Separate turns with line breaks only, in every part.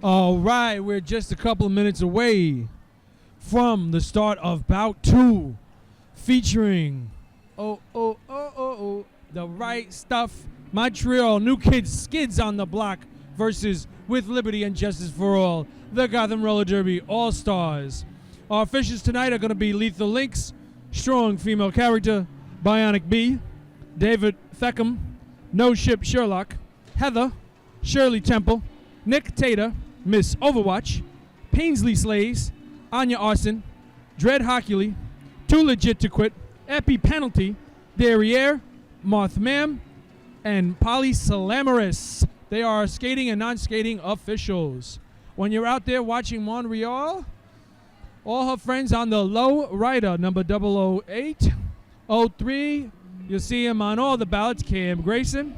All right, we're just a couple of minutes away from the start of Bout 2, featuring the right stuff, Montreal, New Kids, Skids on the Block versus With Liberty and Justice for All, the Gotham Roller Derby All-Stars. Our officials tonight are going to be Lethal Lynx, Strong Female Character, Bionic Bee, David Theckham, No Ship Sherlock, Heather, Shirley Temple, Nick Tater, Miss Overwatch, Painsley Slays, Anya Arson, Dread Hockley, Too Legit to Quit, Epi Penalty, Derriere, Mothman, and Polly Salamoris. They are skating and non-skating officials. When you're out there watching Montreal, all her friends on the low rider, number 008, 03, you'll see him on all the ballots. Cam Grayson.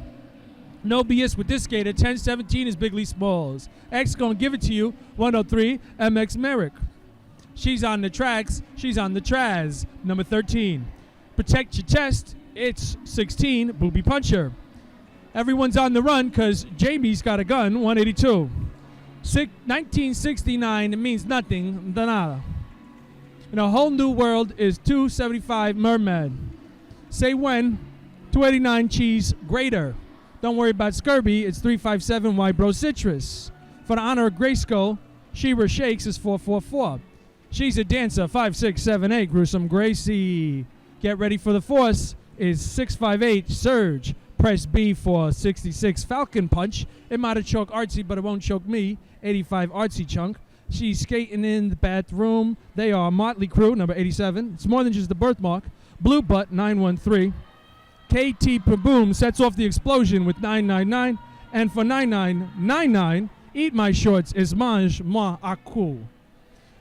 No BS with this skater. 1017 is Big Lee Smalls. X gonna give it to you. 103, MX Merrick. She's on the tracks. She's on the Traz. Number 13. Protect your chest. It's 16, Booby Puncher. Everyone's on the run because Jamie's got a gun. 182. 1969, it means nothing. Nada. In a whole new world is 275 Merman. Say when. 289 Cheese Grater. Don't worry about Scurby, it's 357 White Bro Citrus. For the honor of Grayskull, Sheba Shakes is 444. She's a dancer, 5678 Gruesome Gracie. Get ready for the force is 658 Surge. Press B for 66 Falcon Punch. It might have choked Artsy, but it won't choke me. 85 Artsy Chunk. She's skating in the bathroom. They are Motley Crew, number 87. It's more than just the birthmark. Blue Butt, 913. KT Paboom sets off the explosion with 999, and for 9999, Eat My Shorts is Mange Moi Aku.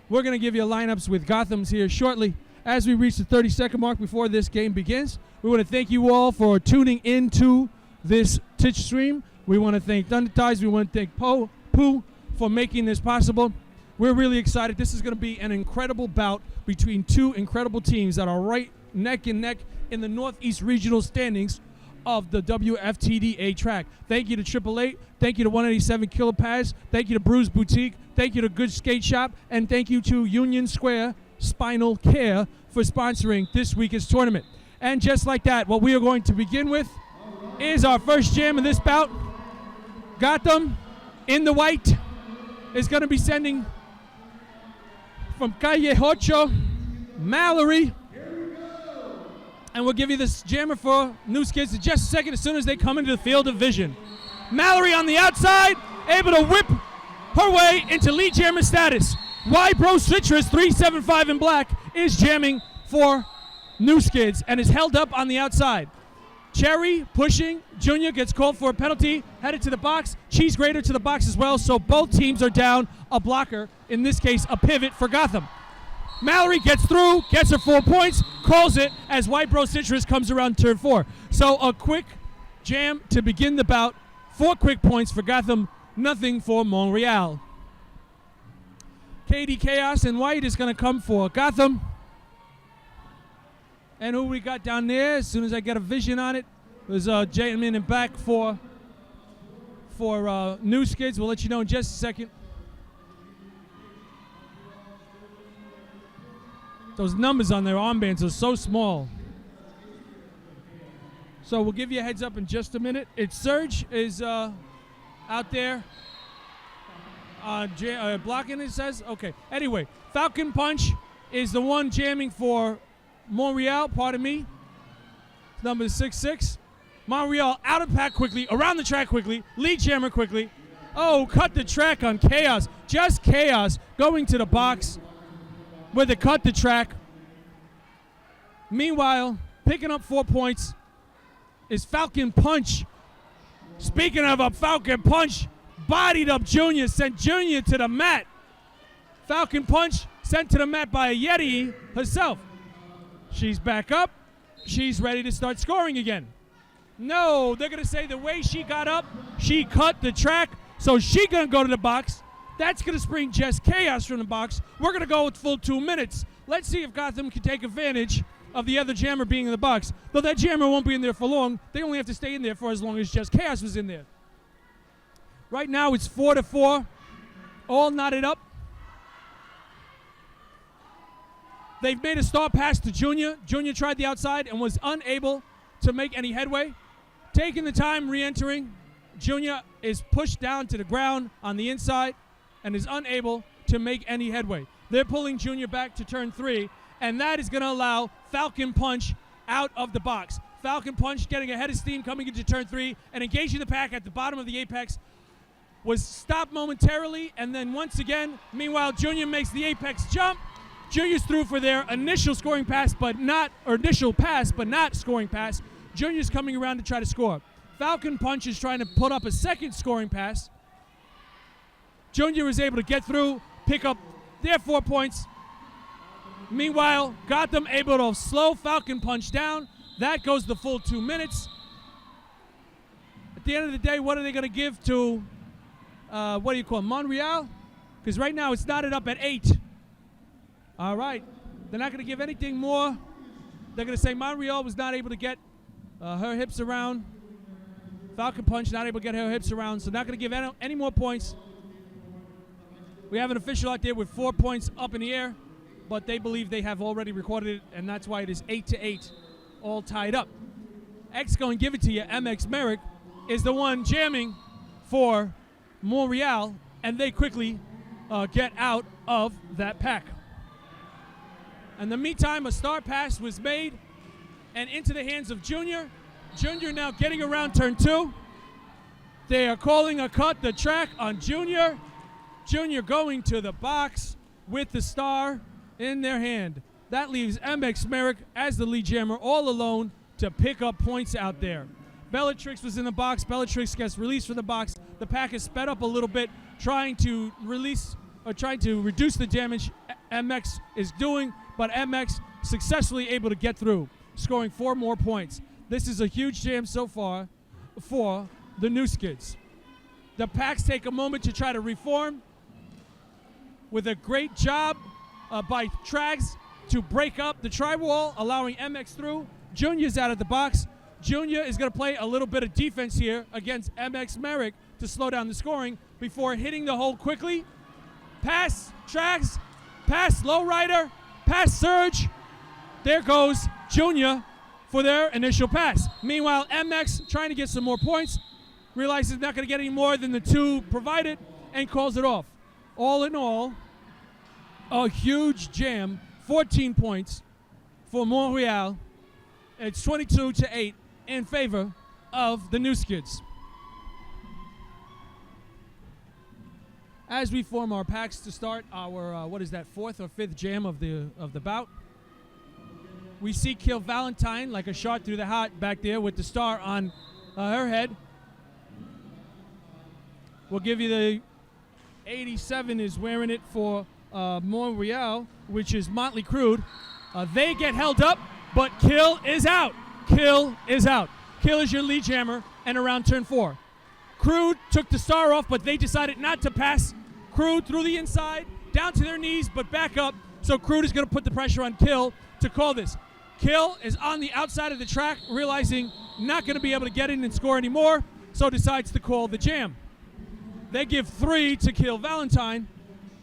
We're going to give you lineups with Gothams here shortly. As we reach the 30-second mark before this game begins, we want to thank you all for tuning into this Twitch stream. We want to thank Thunder Ties. We want to thank Pooh for making this possible. We're really excited. This is going to be an incredible bout between two incredible teams that are right neck and neck in the Northeast Regional standings of the WFTDA track. Thank you to 888. Thank you to 187 Kilopads. Thank you to Brews Boutique. Thank you to Good Skate Shop. And thank you to Union Square Spinal Care for sponsoring this week's tournament. And just like that, what we are going to begin with is our first jam in this bout. Gotham in the white is going to be sending from Calle Ocho, Mallory. And we'll give you this jammer for New Skids in just a second as soon as they come into the field of vision. Mallory on the outside, able to whip her way into lead jammer status. Y Bro Citrus 375 in black is jamming for New Skids and is held up on the outside. Cherry pushing, Junior gets called for a penalty, headed to the box. Cheese Grater to the box as well, so both teams are down a blocker, in this case a pivot for Gotham. Mallory gets through, gets her 4 points, calls it as White Bro Citrus comes around turn 4. So a quick jam to begin the bout. 4 quick points for Gotham, nothing for Montreal. KD Chaos and White is going to come for Gotham. And who we got down there, as soon as I get a vision on it, there's a gentleman in back for New Skids. We'll let you know in just a second. Those numbers on their armbands are so small. So we'll give you a heads up in just a minute. It's Surge is out there blocking, it says. Okay. Anyway, Falcon Punch is the one jamming for Montreal. Pardon me. Number 66. Montreal out of pack quickly, around the track quickly, lead jammer quickly. Oh, cut the track on Chaos. Just Chaos going to the box with a cut the track. Meanwhile, picking up 4 points is Falcon Punch. Speaking of a Falcon Punch, bodied up Junior, sent Junior to the mat. Falcon Punch sent to the mat by a Yeti herself. She's back up. She's ready to start scoring again. No, they're going to say the way she got up, she cut the track, so she going to go to the box. That's going to spring Jess Chaos from the box. We're going to go with full 2 minutes. Let's see if Gotham can take advantage of the other jammer being in the box. Though that jammer won't be in there for long, they only have to stay in there for as long as Jess Chaos was in there. Right now it's 4-4 all knotted up. They've made a start pass to Junior. Junior tried the outside and was unable to make any headway. Taking the time, re-entering. Junior is pushed down to the ground on the inside and is unable to make any headway. They're pulling Junior back to turn 3, and that is going to allow Falcon Punch out of the box. Falcon Punch getting ahead of steam coming into turn 3 and engaging the pack at the bottom of the apex. Was stopped momentarily, and then once again, meanwhile, Junior makes the apex jump. Junior's through for their initial scoring pass, but not scoring pass. Junior's coming around to try to score. Falcon Punch is trying to put up a second scoring pass. Junior is able to get through, pick up their 4 points. Meanwhile, Gotham able to slow Falcon Punch down. That goes the full 2 minutes. At the end of the day, what are they going to give to, Montreal? Because right now it's knotted up at 8. All right. They're not going to give anything more. They're going to say Montreal was not able to get her hips around. Falcon Punch not able to get her hips around, so not going to give any more points. We have an official out there with 4 points up in the air, but they believe they have already recorded it, and that's why it is 8-8, all tied up. X going to give it to you. MX Merrick is the one jamming for Montreal, and they quickly get out of that pack. In the meantime, a star pass was made and into the hands of Junior. Junior now getting around turn 2. They are calling a cut the track on Junior. Junior going to the box with the star in their hand. That leaves MX Merrick as the lead jammer all alone to pick up points out there. Bellatrix was in the box. Bellatrix gets released from the box. The pack is sped up a little bit, trying to reduce the damage MX is doing, but MX successfully able to get through, scoring 4 more points. This is a huge jam so far for the New Skids. The packs take a moment to try to reform with a great job by Trags to break up the tri-wall, allowing MX through. Junior's out of the box. Junior is going to play a little bit of defense here against MX Merrick to slow down the scoring before hitting the hole quickly. Pass, Trags, pass, lowrider, pass, surge. There goes Junior for their initial pass. Meanwhile, MX trying to get some more points, realizes not going to get any more than the 2 provided, and calls it off. All in all, a huge jam, 14 points for Montreal. It's 22-8 in favor of the New Skids. As we form our packs to start our, 4th or 5th jam of the bout, we see Kill Valentine like a shot through the hat back there with the star on her head. We'll give you the 87 is wearing it for Montreal, which is Motley Crue. They get held up, but Kill is out. Kill is out. Kill is your lead jammer and around turn 4. Crude took the star off, but they decided not to pass. Crude through the inside, down to their knees, but back up. So Crude is going to put the pressure on Kill to call this. Kill is on the outside of the track, realizing not going to be able to get in and score anymore, so decides to call the jam. They give 3 to Kill Valentine,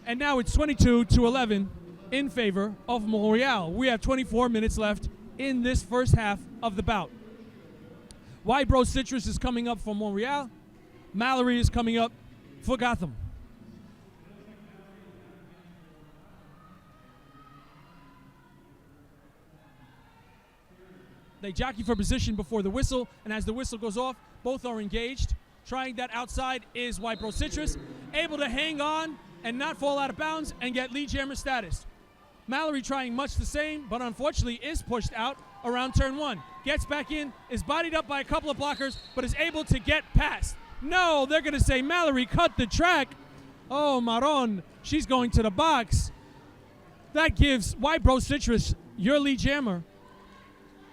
and now it's 22-11 in favor of Montreal. We have 24 minutes left in this first half of the bout. Wybro Citrus is coming up for Montreal. Mallory is coming up for Gotham. They jockey for position before the whistle, and as the whistle goes off, both are engaged. Trying that outside is Wybro Citrus, able to hang on and not fall out of bounds and get lead jammer status. Mallory trying much the same, but unfortunately is pushed out around turn 1. Gets back in, is bodied up by a couple of blockers, but is able to get past. No, they're going to say Mallory cut the track. Oh, Maron, she's going to the box. That gives Wybro Citrus, your lead jammer,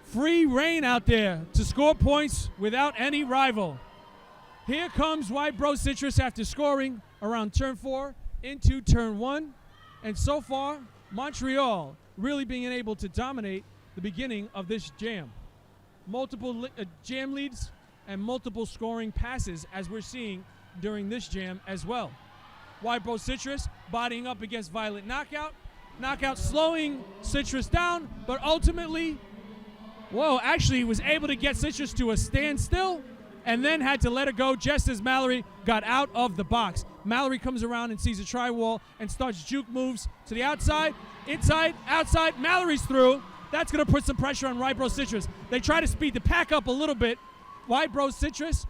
free reign out there to score points without any rival. Here comes Wybro Citrus after scoring around turn 4 into turn 1. And so far, Montreal really being able to dominate the beginning of this jam. Multiple jam leads and multiple scoring passes as we're seeing during this jam as well. White Bro Citrus bodying up against Violet Knockout. Knockout slowing Citrus down, but ultimately, actually was able to get Citrus to a standstill and then had to let her go just as Mallory got out of the box. Mallory comes around and sees a tri-wall and starts juke moves to the outside, inside, outside. Mallory's through. That's going to put some pressure on White Bro Citrus. They try to speed the pack up a little bit. White Bro Citrus,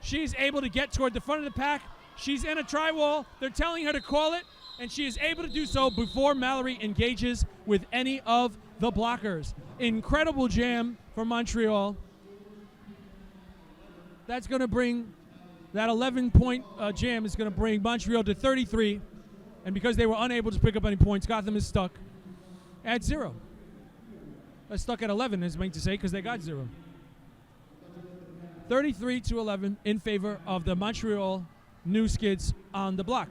she's able to get toward the front of the pack. She's in a tri-wall. They're telling her to call it, and she is able to do so before Mallory engages with any of the blockers. Incredible jam for Montreal. That's going to bring, that 11-point jam is going to bring Montreal to 33. And because they were unable to pick up any points, Gotham is stuck at 0. Stuck at 11, is meant to say, because they got 0. 33-11 in favor of the Montreal New Skids on the block.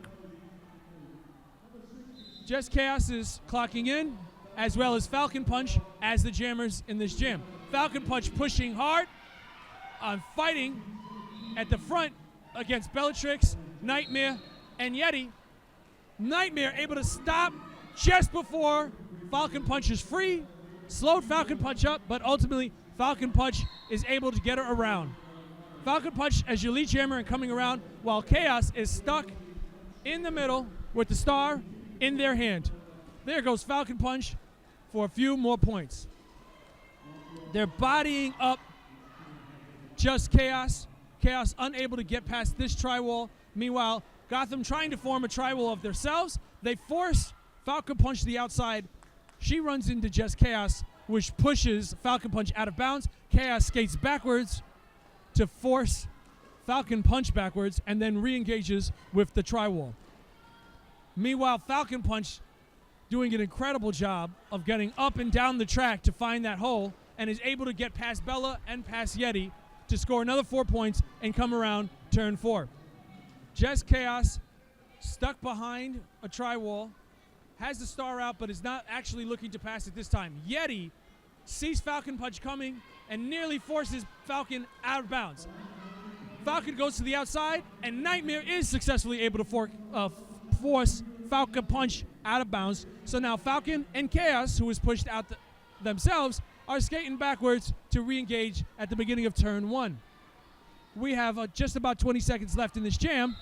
Just Chaos is clocking in, as well as Falcon Punch as the jammers in this jam. Falcon Punch pushing hard on fighting at the front against Bellatrix, Nightmare, and Yeti. Nightmare able to stop just before Falcon Punch is free, slowed Falcon Punch up, but ultimately Falcon Punch is able to get her around. Falcon Punch as your lead jammer and coming around, while Chaos is stuck in the middle with the star in their hand. There goes Falcon Punch for a few more points. They're bodying up Just Chaos. Chaos unable to get past this tri-wall. Meanwhile, Gotham trying to form a tri-wall of themselves. They force Falcon Punch to the outside. She runs into Just Chaos, which pushes Falcon Punch out of bounds. Chaos skates backwards to force Falcon Punch backwards and then re-engages with the tri-wall. Meanwhile, Falcon Punch doing an incredible job of getting up and down the track to find that hole and is able to get past Bella and past Yeti to score another 4 points and come around turn 4. Just Chaos stuck behind a tri-wall, has the star out, but is not actually looking to pass it this time. Yeti sees Falcon Punch coming and nearly forces Falcon out of bounds. Falcon goes to the outside, and Nightmare is successfully able to force Falcon Punch out of bounds. So now Falcon and Chaos, who was pushed out themselves, are skating backwards to re-engage at the beginning of turn 1. We have just about 20 seconds left in this jam,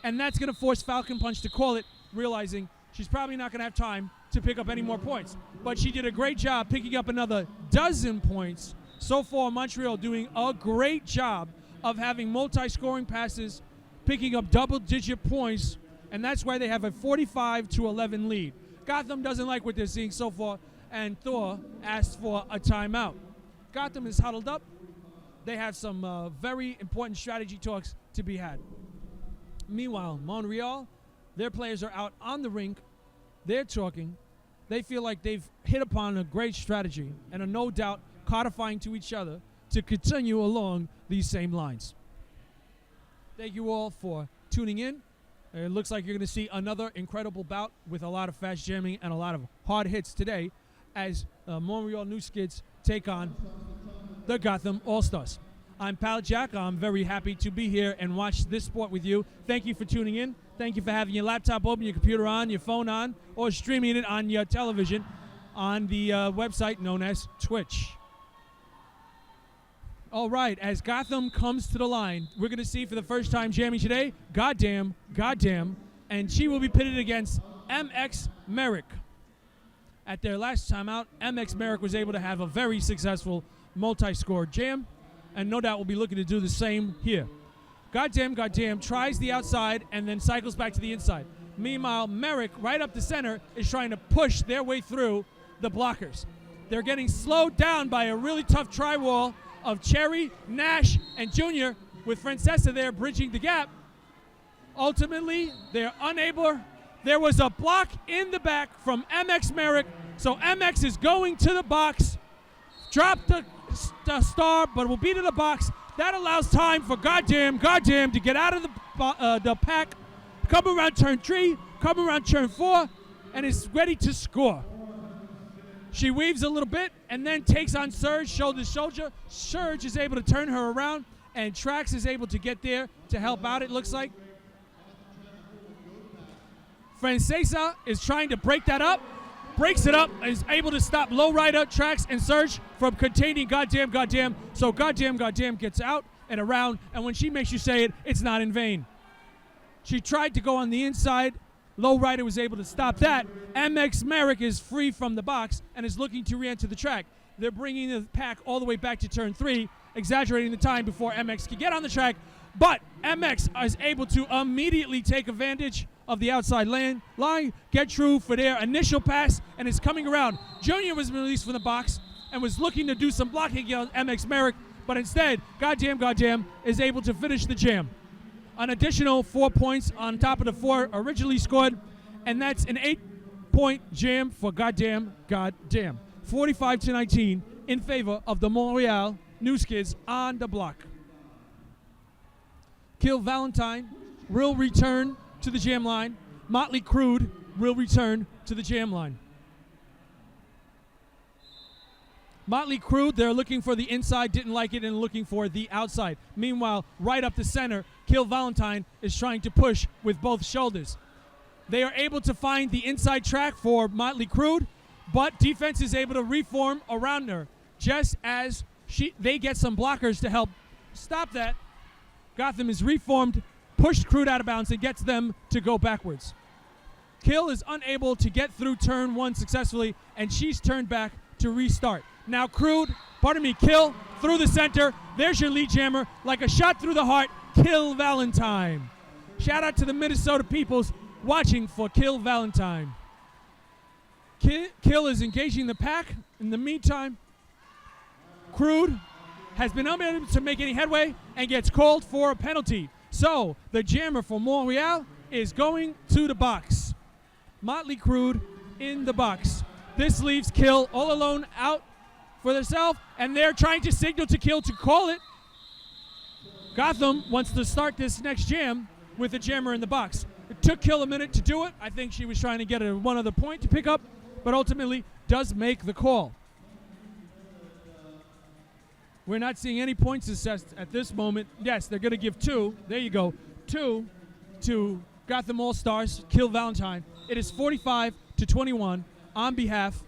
and that's going to force Falcon Punch to call it, realizing she's probably not going to have time to pick up any more points. But she did a great job picking up another 12 points. So far, Montreal doing a great job of having multi-scoring passes, picking up double-digit points, and that's why they have a 45-11 lead. Gotham doesn't like what they're seeing so far, and Thor asked for a timeout. Gotham is huddled up. They have some very important strategy talks to be had. Meanwhile, Montreal, their players are out on the rink. They're talking. They feel like they've hit upon a great strategy and are no doubt codifying to each other to continue along these same lines. Thank you all for tuning in. It looks like you're going to see another incredible bout with a lot of fast jamming and a lot of hard hits today as Montreal New Skids take on the Gotham All-Stars. I'm Pal Jack. I'm very happy to be here and watch this sport with you. Thank you for tuning in. Thank you for having your laptop open, your computer on, your phone on, or streaming it on your television on the website known as Twitch. All right, as Gotham comes to the line, we're going to see for the first time jamming today, Goddamn, and she will be pitted against MX Merrick. At their last time out, MX Merrick was able to have a very successful multi-score jam, and no doubt will be looking to do the same here. Goddamn tries the outside and then cycles back to the inside. Meanwhile, Merrick, right up the center, is trying to push their way through the blockers. They're getting slowed down by a really tough tri-wall of Cherry, Nash, and Junior, with Francesa there bridging the gap. Ultimately, they're unable. There was a block in the back from MX Merrick, so MX is going to the box, dropped the star, but will be to the box. That allows time for Goddamn to get out of the pack, come around turn 3, come around turn 4, and is ready to score. She weaves a little bit and then takes on Surge, shoulder to shoulder. Surge is able to turn her around, and Trax is able to get there to help out, it looks like. Francesa is trying to break that up, breaks it up, and is able to stop Lowrider, Tracks, and Surge from containing Goddamn. So Goddamn gets out and around, and when she makes you say it, it's not in vain. She tried to go on the inside. Lowrider was able to stop that. MX Merrick is free from the box and is looking to re-enter the track. They're bringing the pack all the way back to turn 3, exaggerating the time before MX can get on the track. But MX is able to immediately take advantage of the outside line, get through for their initial pass, and is coming around. Junior was released from the box and was looking to do some blocking on MX Merrick, but instead, Goddamn is able to finish the jam. An additional 4 points on top of the 4 originally scored, and that's an 8-point jam for Goddamn. 45-19 in favor of the Montreal News Kids on the block. Kill Valentine will return to the jam line. Motley Crude will return to the jam line. Motley Crude, they're looking for the inside, didn't like it, and looking for the outside. Meanwhile, right up the center, Kill Valentine is trying to push with both shoulders. They are able to find the inside track for Motley Crude, but defense is able to reform around her. Just as they get some blockers to help stop that, Gotham is reformed, pushed Crude out of bounds, and gets them to go backwards. Kill is unable to get through turn 1 successfully, and she's turned back to restart. Now Kill through the center. There's your lead jammer, like a shot through the heart. Kill Valentine. Shout out to the Minnesota peoples watching for Kill Valentine. Kill is engaging the pack. In the meantime, Crude has been unable to make any headway and gets called for a penalty. So the jammer for Montreal is going to the box. Motley Crude in the box. This leaves Kill all alone out for themselves, and they're trying to signal to Kill to call it. Gotham wants to start this next jam with a jammer in the box. It took Kill a minute to do it. I think she was trying to get one other point to pick up, but ultimately does make the call. We're not seeing any points assessed at this moment. Yes, they're going to give 2. There you go. 2 to Gotham All-Stars, Kill Valentine. It is 45-21 on behalf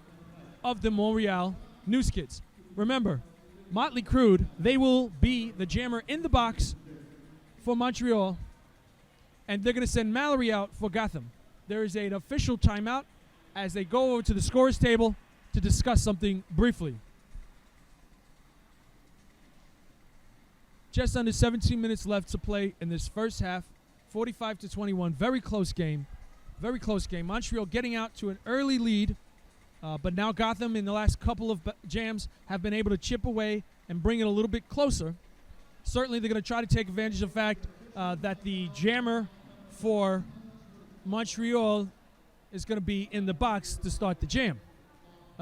of the Montreal News Kids. Remember, Motley Crude, they will be the jammer in the box for Montreal, and they're going to send Mallory out for Gotham. There is an official timeout as they go over to the scorer's table to discuss something briefly. Just under 17 minutes left to play in this first half, 45-21. Very close game. Very close game. Montreal getting out to an early lead. But now Gotham, in the last couple of jams, have been able to chip away and bring it a little bit closer. Certainly, they're going to try to take advantage of the fact that the jammer for Montreal is going to be in the box to start the jam.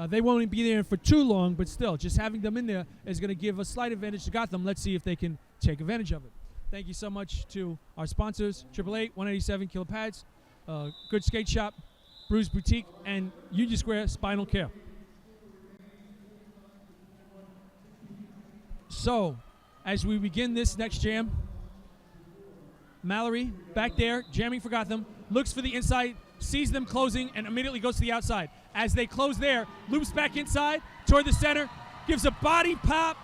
They won't be there for too long, but still, just having them in there is going to give a slight advantage to Gotham. Let's see if they can take advantage of it. Thank you so much to our sponsors, 888-187 Killer Pads, Good Skate Shop, Bruce Boutique, and Union Square Spinal Care. So, as we begin this next jam, Mallory, back there, jamming for Gotham, looks for the inside, sees them closing, and immediately goes to the outside. As they close there, loops back inside, toward the center, gives a body pop,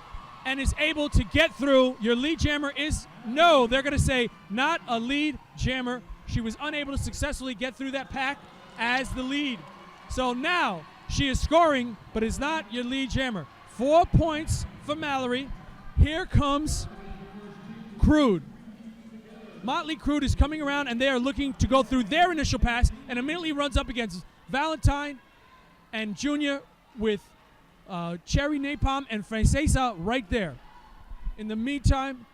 and is able to get through. Your lead jammer is, no, they're going to say, not a lead jammer. She was unable to successfully get through that pack as the lead. So now she is scoring, but is not your lead jammer. 4 points for Mallory. Here comes Crude. Motley Crude is coming around, and they are looking to go through their initial pass, and immediately runs up against Valentine and Junior with Cherry Napalm and Francesa right there. In the meantime,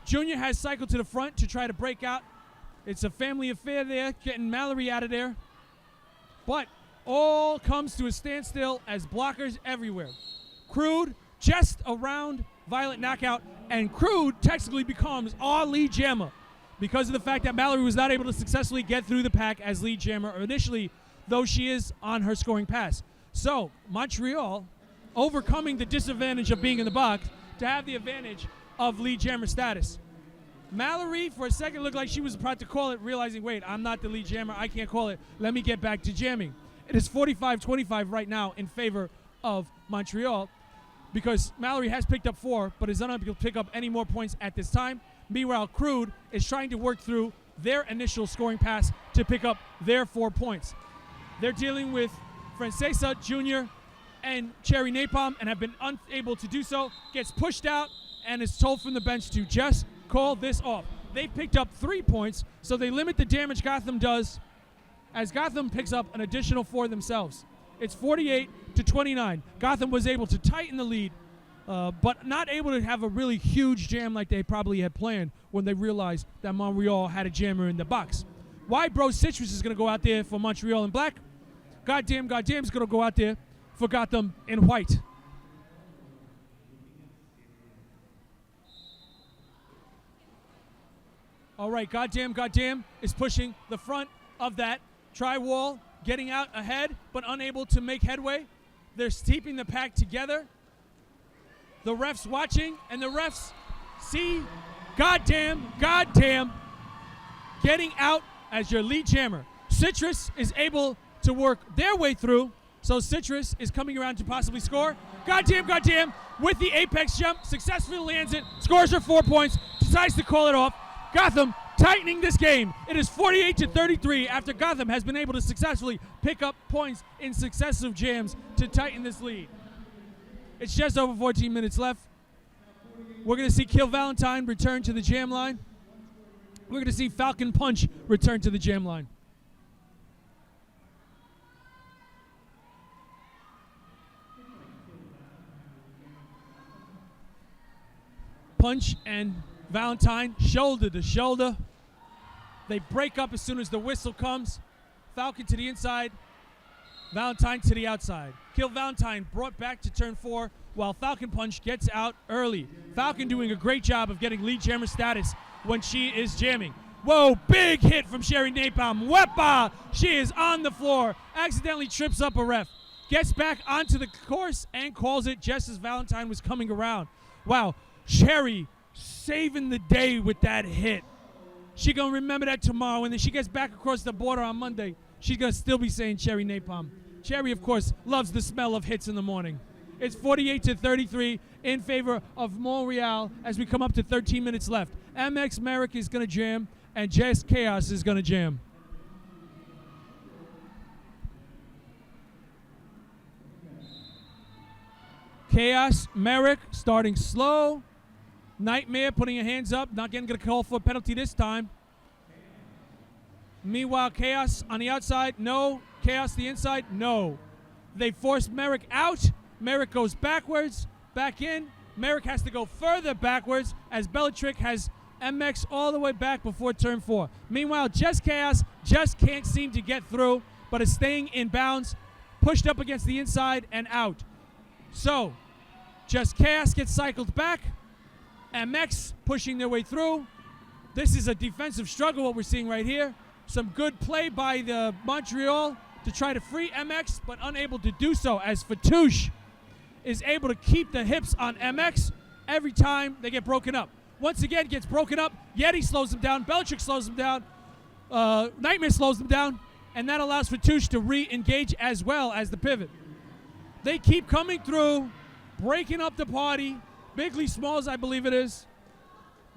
Junior has cycled to the front to try to break out. It's a family affair there, getting Mallory out of there. But all comes to a standstill as blockers everywhere. Crude just around Violet knockout, and Crude technically becomes our lead jammer because of the fact that Mallory was not able to successfully get through the pack as lead jammer initially, though she is on her scoring pass. So Montreal overcoming the disadvantage of being in the box to have the advantage of lead jammer status. Mallory, for a second, looked like she was about to call it, realizing, wait, I'm not the lead jammer. I can't call it. Let me get back to jamming. It is 45-25 right now in favor of Montreal because Mallory has picked up 4, but is unable to pick up any more points at this time. Meanwhile, Crude is trying to work through their initial scoring pass to pick up their 4 points. They're dealing with Francesa Jr. and Cherry Napalm and have been unable to do so. Gets pushed out and is told from the bench to just call this off. They've picked up 3 points, so they limit the damage Gotham does as Gotham picks up an additional 4 themselves. It's 48-29. Gotham was able to tighten the lead, but not able to have a really huge jam like they probably had planned when they realized that Montreal had a jammer in the box. Why Bro Citrus is going to go out there for Montreal in black? Goddamn is going to go out there for Gotham in white. All right, Goddamn is pushing the front of that tri-wall, getting out ahead, but unable to make headway. They're keeping the pack together. The refs watching, and the refs see Goddamn getting out as your lead jammer. Citrus is able to work their way through, so Citrus is coming around to possibly score. Goddamn, with the apex jump, successfully lands it, scores her 4 points, decides to call it off. Gotham tightening this game. It is 48-33 after Gotham has been able to successfully pick up points in successive jams to tighten this lead. It's just over 14 minutes left. We're going to see Kill Valentine return to the jam line. We're going to see Falcon Punch return to the jam line. Punch and Valentine shoulder to shoulder. They break up as soon as the whistle comes. Falcon to the inside, Valentine to the outside. Kill Valentine brought back to turn 4 while Falcon Punch gets out early. Falcon doing a great job of getting lead jammer status when she is jamming. Whoa, big hit from Sherry Napalm. Wepa! She is on the floor, accidentally trips up a ref. Gets back onto the course and calls it just as Valentine was coming around. Wow, Sherry saving the day with that hit. She gonna remember that tomorrow, and then she gets back across the border on Monday. She's gonna still be saying Cherry Napalm. Cherry, of course, loves the smell of hits in the morning. It's 48-33 in favor of Montreal as we come up to 13 minutes left. MX Merrick is gonna jam, and Jess Chaos is gonna jam. Chaos, Merrick starting slow. Nightmare putting her hands up, not getting a call for a penalty this time. Meanwhile, Chaos on the outside, no. Chaos the inside, no. They force Merrick out. Merrick goes backwards, back in. Merrick has to go further backwards as Bellatrix has MX all the way back before turn 4. Meanwhile, Just Chaos just can't seem to get through, but is staying in bounds, pushed up against the inside and out. So, Just Chaos gets cycled back. MX pushing their way through. This is a defensive struggle, what we're seeing right here. Some good play by the Montreal to try to free MX, but unable to do so as Fatouche is able to keep the hips on MX every time they get broken up. Once again, gets broken up. Yeti slows him down. Bellatrix slows him down. Nightmare slows him down. And that allows Fatouche to re-engage as well as the pivot. They keep coming through, breaking up the party. Bigly Smalls, I believe it is.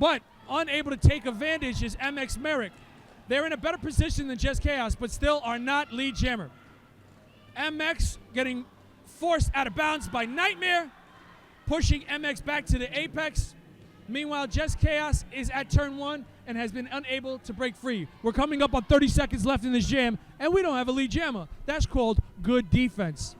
But unable to take advantage is MX Merrick. They're in a better position than Just Chaos, but still are not lead jammer. MX getting forced out of bounds by Nightmare, pushing MX back to the apex. Meanwhile, Just Chaos is at turn 1 and has been unable to break free. We're coming up on 30 seconds left in this jam, and we don't have a lead jammer. That's called good defense.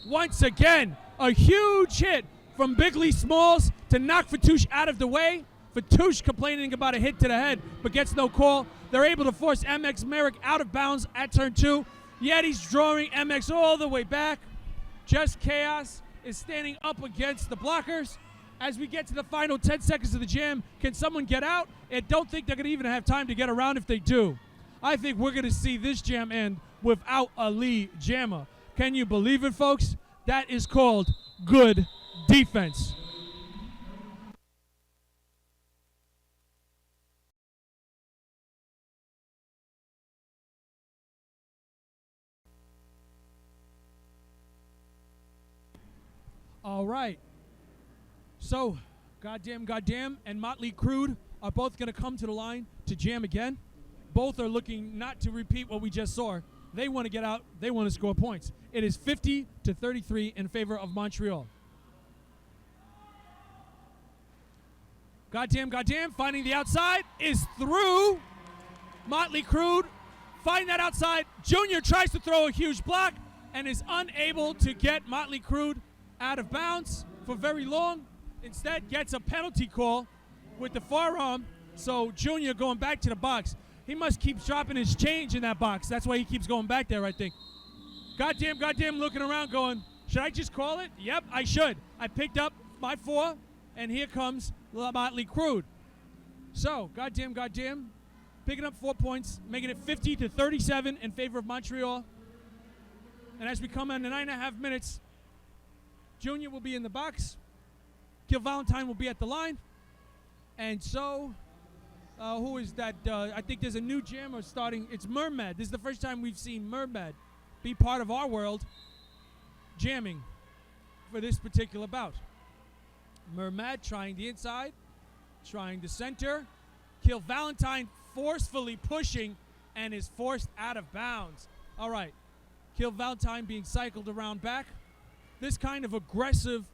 Once again, a huge hit from Bigly Smalls to knock Fatouche out of the way. Fatouche complaining about a hit to the head, but gets no call. They're able to force MX Merrick out of bounds at turn 2. Yeti's drawing MX all the way back. Just Chaos is standing up against the blockers. As we get to the final 10 seconds of the jam, can someone get out? I don't think they're going to even have time to get around if they do. I think we're going to see this jam end without a lead jammer. Can you believe it, folks? That is called good defense. All right. So, Goddamn, and Motley Crue are both going to come to the line to jam again. Both are looking not to repeat what we just saw. They want to get out. They want to score points. It is 50-33 in favor of Montreal. Goddamn, finding the outside is through. Motley Crue find that outside. Junior tries to throw a huge block and is unable to get Motley Crue out of bounds for very long. Instead, gets a penalty call with the forearm. So Junior going back to the box. He must keep dropping his change in that box. That's why he keeps going back there, I think. Goddamn, looking around going, should I just call it? Yep, I should. I picked up my 4, and here comes Motley Crue. So, goddamn, picking up 4 points, making it 50-37 in favor of Montreal. And as we come in the 9.5 minutes, Junior will be in the box. Kill Valentine will be at the line. And so, who is that? I think there's a new jammer starting. It's Mermed. This is the first time we've seen Mermed be part of our world jamming for this particular bout. Mermed trying the inside, trying the center. Kill Valentine forcefully pushing and is forced out of bounds. All right. Kill Valentine being cycled around back. This kind of aggressive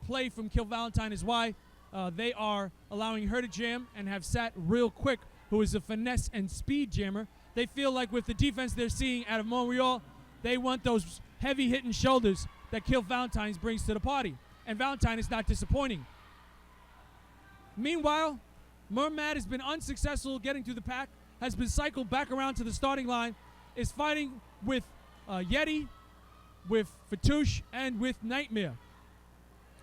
play from Kill Valentine is why they are allowing her to jam and have sat Real Quick, who is a finesse and speed jammer. They feel like with the defense they're seeing out of Montreal, they want those heavy hitting shoulders that Kill Valentine brings to the party. And Valentine is not disappointing. Meanwhile, Mermed has been unsuccessful getting through the pack, has been cycled back around to the starting line, is fighting with Yeti, with Fatouche, and with Nightmare.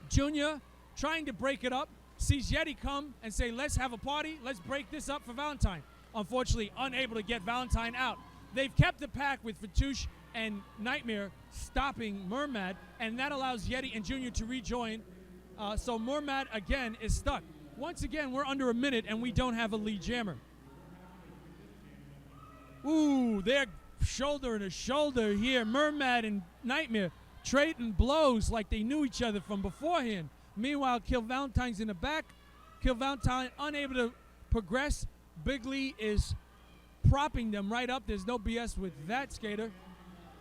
Junior, trying to break it up, sees Yeti come and say, let's have a party, let's break this up for Valentine. Unfortunately, unable to get Valentine out. They've kept the pack with Fatouche and Nightmare stopping Mermed, and that allows Yeti and Junior to rejoin. So Mermed, again, is stuck. Once again, we're under a minute, and we don't have a lead jammer. Ooh, they're shoulder to shoulder here. Mermed and Nightmare trading blows like they knew each other from beforehand. Meanwhile, Kill Valentine's in the back. Kill Valentine unable to progress. Big Lee is propping them right up. There's no BS with that skater.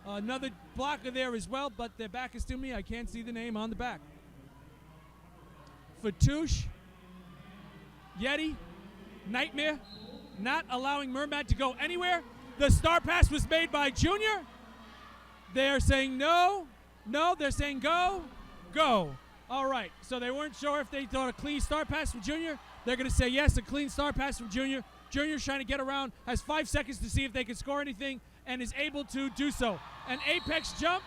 Another blocker there as well, but their back is to me. I can't see the name on the back. Fatouche, Yeti, Nightmare, not allowing Mermed to go anywhere. The star pass was made by Junior. They're saying no. No, they're saying go. Go. All right, so they weren't sure if they thought a clean star pass from Junior. They're going to say yes, a clean star pass from Junior. Junior's trying to get around, has 5 seconds to see if they can score anything, and is able to do so. An apex jump?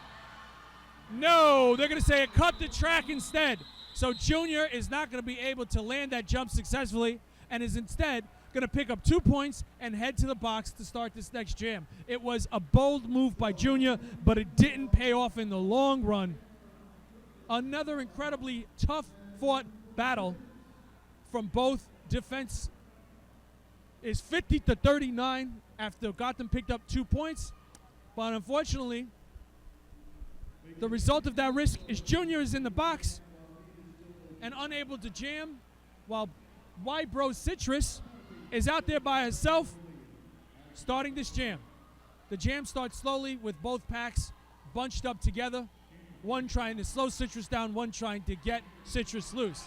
No, they're going to say it cut the track instead. So Junior is not going to be able to land that jump successfully and is instead going to pick up 2 points and head to the box to start this next jam. It was a bold move by Junior, but it didn't pay off in the long run. Another incredibly tough-fought battle from both defense is 50-39 after Gotham picked up 2 points. But unfortunately, the result of that risk is Junior is in the box and unable to jam, while White Bro Citrus is out there by herself starting this jam. The jam starts slowly with both packs bunched up together, one trying to slow Citrus down, one trying to get Citrus loose.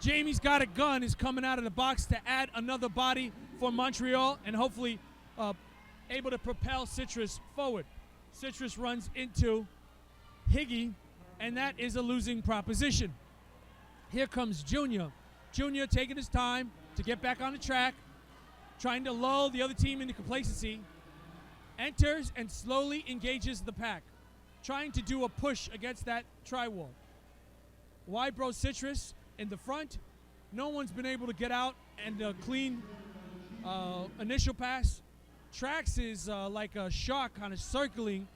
Jamie's Got a Gun is coming out of the box to add another body for Montreal and hopefully able to propel Citrus forward. Citrus runs into Higgy, and that is a losing proposition. Here comes Junior. Junior taking his time to get back on the track, trying to lull the other team into complacency, enters and slowly engages the pack, trying to do a push against that tri-wall. White Bro Citrus in the front. No one's been able to get out and clean initial pass. Trax is like a shark kind of circling,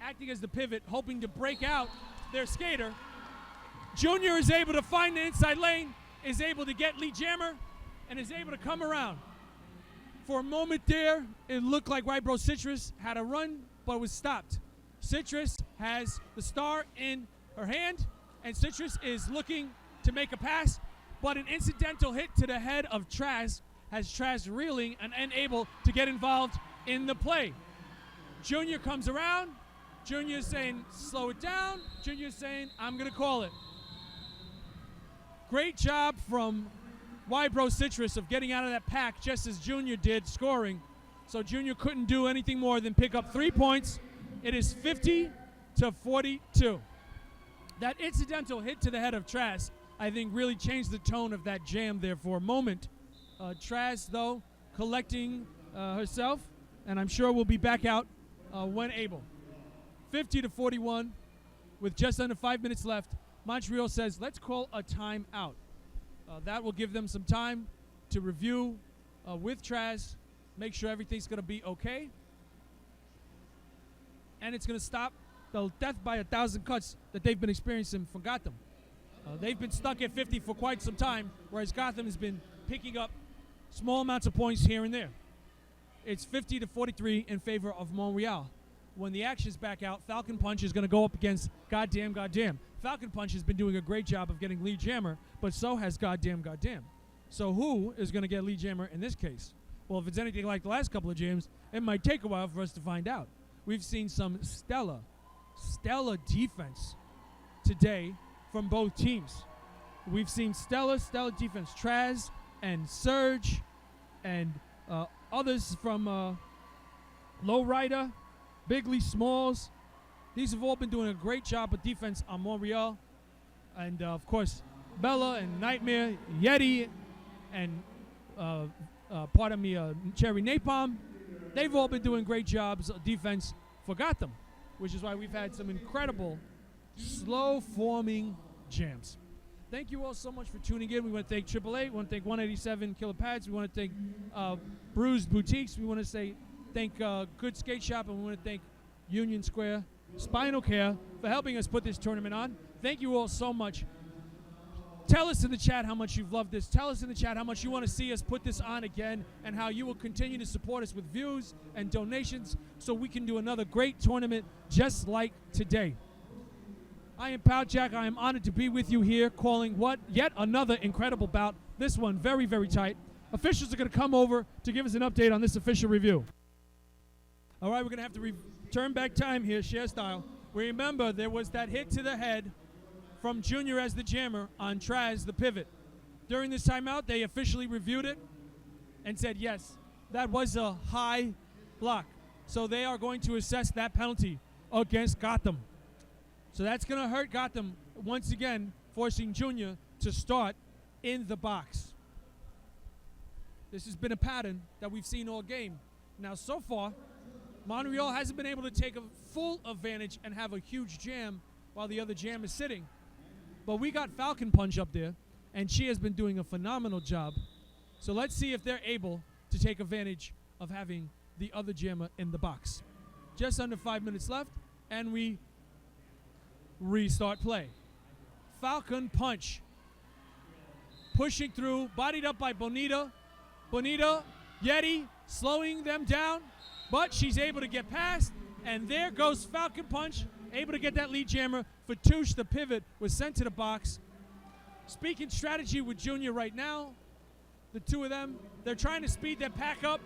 acting as the pivot, hoping to break out their skater. Junior is able to find the inside lane, is able to get Lee Jammer, and is able to come around. For a moment there, it looked like White Bro Citrus had a run, but was stopped. Citrus has the star in her hand, and Citrus is looking to make a pass, but an incidental hit to the head of Traz has Traz reeling and unable to get involved in the play. Junior comes around. Junior's saying, slow it down. Junior's saying, I'm going to call it. Great job from Wybro Citrus of getting out of that pack just as Junior did, scoring. So Junior couldn't do anything more than pick up 3 points. It is 50-42. That incidental hit to the head of Traz, I think, really changed the tone of that jam there for a moment. Traz, though, collecting herself, and I'm sure will be back out when able. 50-41 with just under 5 minutes left. Montreal says, let's call a timeout. That will give them some time to review with Traz, make sure everything's going to be okay. And it's going to stop the death by 1,000 cuts that they've been experiencing from Gotham. They've been stuck at 50 for quite some time, whereas Gotham has been picking up small amounts of points here and there. It's 50-43 in favor of Montreal. When the action's back out, Falcon Punch is going to go up against Goddamn. Falcon Punch has been doing a great job of getting Lee Jammer, but so has Goddamn. So who is going to get Lee Jammer in this case? Well, if it's anything like the last couple of jams, it might take a while for us to find out. We've seen some stellar defense today from both teams. We've seen stellar defense. Traz and Surge and others from Lowrider, Bigley, Smalls. These have all been doing a great job of defense on Montreal. And, of course, Bella and Nightmare, Yeti, and, Cherry Napalm. They've all been doing great jobs of defense for Gotham, which is why we've had some incredible slow-forming jams. Thank you all so much for tuning in. We want to thank AAA. We want to thank 187 Killer Pads. We want to thank Bruised Boutiques. We want to say thank Good Skate Shop, and we want to thank Union Square Spinal Care for helping us put this tournament on. Thank you all so much. Tell us in the chat how much you've loved this. Tell us in the chat how much you want to see us put this on again and how you will continue to support us with views and donations so we can do another great tournament just like today. I am Pout Jack. I am honored to be with you here calling yet another incredible bout. This one very, very tight. Officials are going to come over to give us an update on this official review. All right, we're going to have to turn back time here, share style. Remember, there was that hit to the head from Junior as the jammer on Traz, the pivot. During this timeout, they officially reviewed it and said, yes, that was a high block. So they are going to assess that penalty against Gotham. So that's going to hurt Gotham once again, forcing Junior to start in the box. This has been a pattern that we've seen all game. Now, so far, Montreal hasn't been able to take a full advantage and have a huge jam while the other jam is sitting. But we got Falcon Punch up there, and she has been doing a phenomenal job. So let's see if they're able to take advantage of having the other jammer in the box. Just under 5 minutes left, and we restart play. Falcon Punch pushing through, bodied up by Bonita. Bonita, Yeti, slowing them down, but she's able to get past, and there goes Falcon Punch, able to get that lead jammer. Fatouche, the pivot, was sent to the box. Speaking strategy with Junior right now, the two of them, they're trying to speed their pack up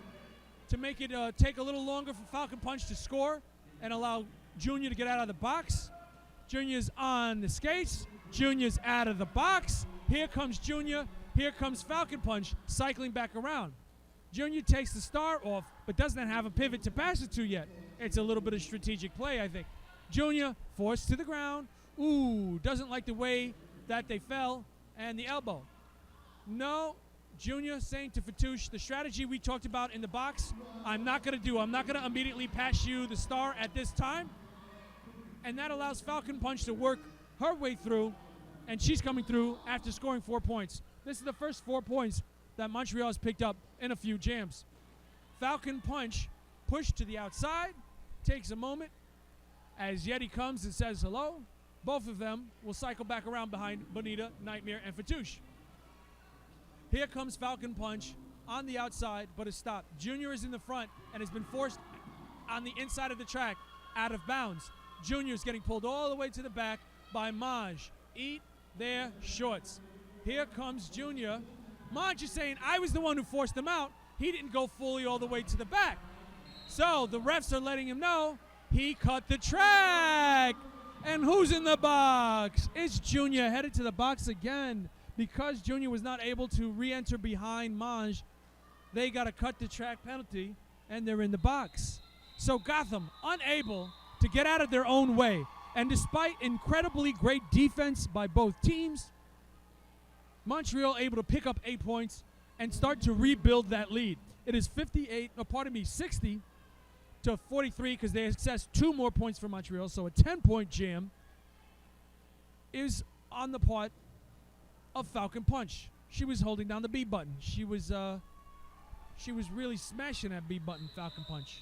to make it take a little longer for Falcon Punch to score and allow Junior to get out of the box. Junior's on the skates. Junior's out of the box. Here comes Junior. Here comes Falcon Punch cycling back around. Junior takes the star off, but doesn't have a pivot to pass it to yet. It's a little bit of strategic play, I think. Junior forced to the ground. Ooh, doesn't like the way that they fell, and the elbow. No, Junior saying to Fatouche, the strategy we talked about in the box, I'm not going to do. I'm not going to immediately pass you the star at this time. And that allows Falcon Punch to work her way through, and she's coming through after scoring 4 points. This is the first 4 points that Montreal has picked up in a few jams. Falcon Punch pushed to the outside, takes a moment as Yeti comes and says hello. Both of them will cycle back around behind Bonita, Nightmare, and Fatouche. Here comes Falcon Punch on the outside, but is stopped. Junior is in the front and has been forced on the inside of the track out of bounds. Junior is getting pulled all the way to the back by Maj. eat their shorts. Here comes Junior. Monch is saying, I was the one who forced him out. He didn't go fully all the way to the back. So the refs are letting him know he cut the track. And who's in the box? It's Junior headed to the box again. Because Junior was not able to re-enter behind Monch, they got a cut the track penalty, and they're in the box. So Gotham unable to get out of their own way. And despite incredibly great defense by both teams, Montreal able to pick up 8 points and start to rebuild that lead. It is 60 to 43 because they access 2 more points for Montreal. So a 10-point jam is on the part of Falcon Punch. She was holding down the B button. She was really smashing that B button, Falcon Punch.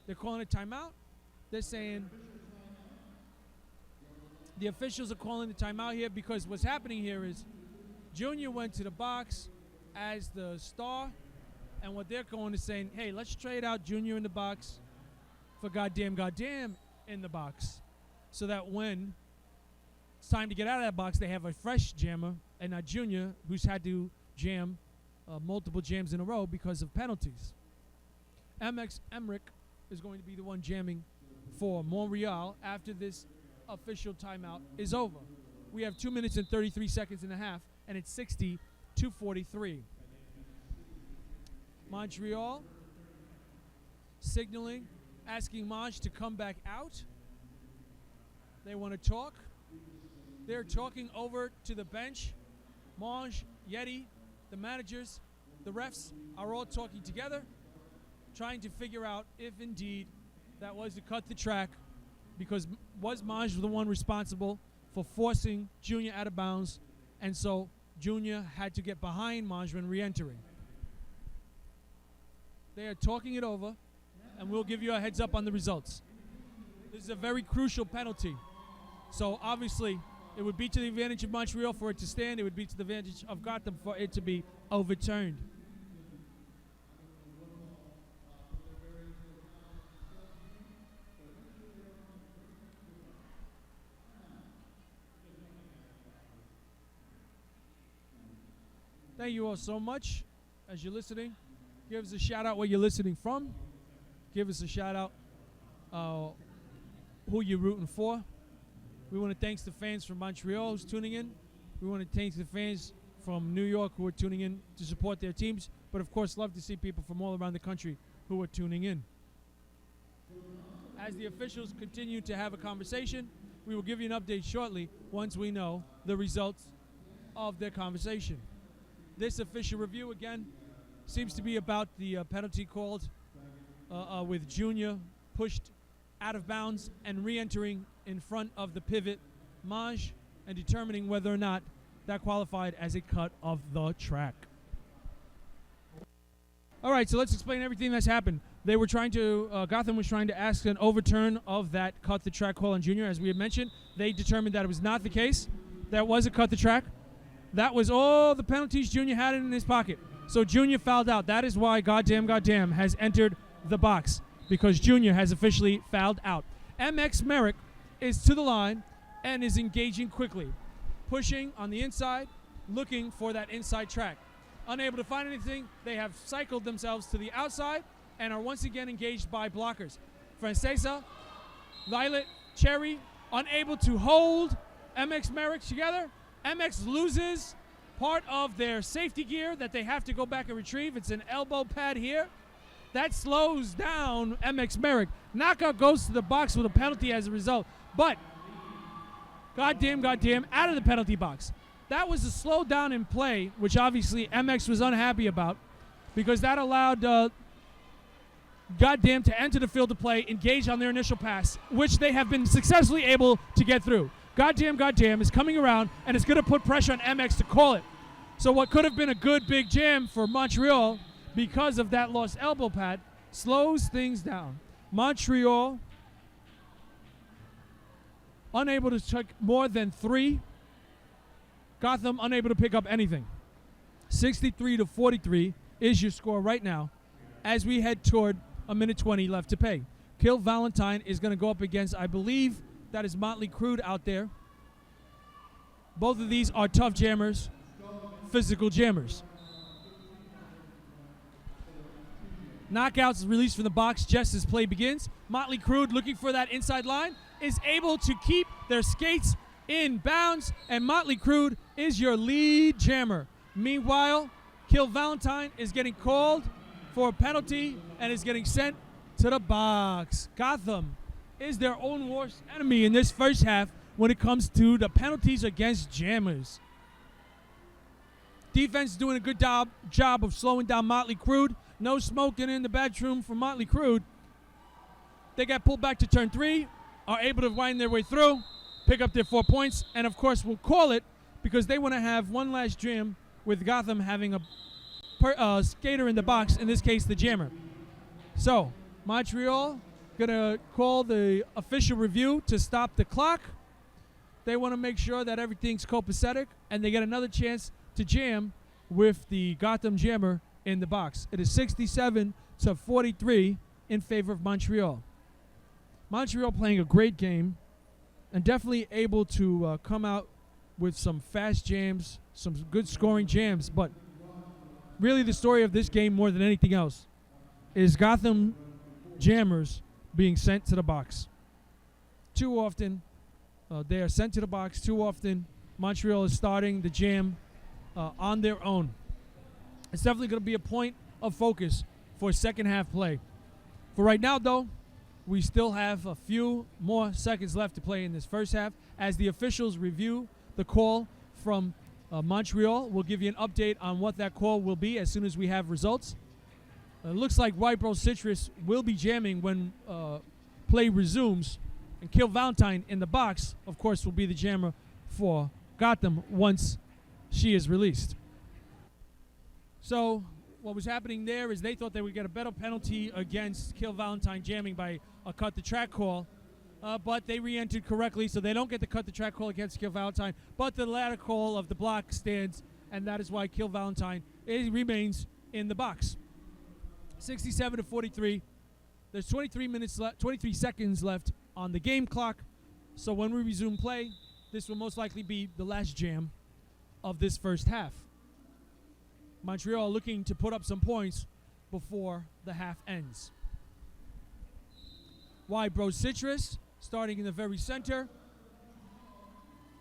They're calling a timeout. They're saying the officials are calling the timeout here because what's happening here is Junior went to the box as the star, and what they're going is saying, hey, let's trade out Junior in the box for goddamn in the box so that when it's time to get out of that box, they have a fresh jammer and not Junior, who's had to jam multiple jams in a row because of penalties. MX Emmerich is going to be the one jamming for Montreal after this official timeout is over. We have 2 minutes and 33 seconds and a half, and it's 60 to 43. Montreal signaling, asking Monch to come back out. They want to talk. They're talking over to the bench. Monch, Yeti, the managers, the refs are all talking together, trying to figure out if indeed that was to cut the track, because was Monch the one responsible for forcing Junior out of bounds, and so Junior had to get behind Monch when re-entering. They are talking it over, and we'll give you a heads up on the results. This is a very crucial penalty. So obviously, it would be to the advantage of Montreal for it to stand. It would be to the advantage of Gotham for it to be overturned. Thank you all so much as you're listening. Give us a shout out where you're listening from. Give us a shout out who you're rooting for. We want to thank the fans from Montreal who's tuning in. We want to thank the fans from New York who are tuning in to support their teams. But of course, love to see people from all around the country who are tuning in. As the officials continue to have a conversation, we will give you an update shortly once we know the results of their conversation. This official review, again, seems to be about the penalty called with Junior pushed out of bounds and re-entering in front of the pivot, Maj, and determining whether or not that qualified as a cut of the track. All right, so let's explain everything that's happened. They were trying to, Gotham was trying to ask an overturn of that cut the track call on Junior. As we had mentioned, they determined that it was not the case. That was a cut the track. That was all the penalties Junior had in his pocket. So Junior fouled out. That is why goddamn has entered the box, because Junior has officially fouled out. MX Merrick is to the line and is engaging quickly, pushing on the inside, looking for that inside track. Unable to find anything, they have cycled themselves to the outside and are once again engaged by blockers. Francesa, Violet, Cherry, unable to hold MX Merrick together. MX loses part of their safety gear that they have to go back and retrieve. It's an elbow pad here. That slows down MX Merrick. Knockout goes to the box with a penalty as a result. But, goddamn, out of the penalty box. That was a slowdown in play, which obviously MX was unhappy about, because that allowed goddamn to enter the field of play, engage on their initial pass, which they have been successfully able to get through. Goddamn is coming around, and it's going to put pressure on MX to call it. So what could have been a good big jam for Montreal, because of that lost elbow pad, slows things down. Montreal unable to take more than 3. Gotham unable to pick up anything. 63 to 43 is your score right now as we head toward a minute 20 left to pay. Kill Valentine is going to go up against, I believe, that is Motley Crue out there. Both of these are tough jammers, physical jammers. Knockouts released from the box just as play begins. Motley Crue, looking for that inside line, is able to keep their skates in bounds, and Motley Crue is your lead jammer. Meanwhile, Kill Valentine is getting called for a penalty and is getting sent to the box. Gotham is their own worst enemy in this first half when it comes to the penalties against jammers. Defense is doing a good job of slowing down Motley Crue. No smoking in the bedroom for Motley Crue. They got pulled back to turn 3, are able to wind their way through, pick up their 4 points, and of course we'll call it because they want to have one last jam with Gotham having a skater in the box, in this case the jammer. So Montreal gonna call the official review to stop the clock. They want to make sure that everything's copacetic, and they get another chance to jam with the Gotham jammer in the box. It is 67-43 in favor of Montreal. Montreal playing a great game and definitely able to come out with some fast jams, some good scoring jams, but really the story of this game more than anything else is Gotham jammers being sent to the box. Too often, they are sent to the box. Too often, Montreal is starting the jam on their own. It's definitely going to be a point of focus for second half play. For right now, though, we still have a few more seconds left to play in this first half. As the officials review the call from Montreal, we'll give you an update on what that call will be as soon as we have results. It looks like White Bro Citrus will be jamming when play resumes, and Kill Valentine in the box, of course, will be the jammer for Gotham once she is released. So what was happening there is they thought they would get a better penalty against Kill Valentine jamming by a cut the track call, but they re-entered correctly, so they don't get the cut the track call against Kill Valentine, but the latter call of the block stands, and that is why Kill Valentine remains in the box. 67-43. There's 23 seconds left on the game clock, so when we resume play, this will most likely be the last jam of this first half. Montreal looking to put up some points before the half ends. White Bro Citrus starting in the very center,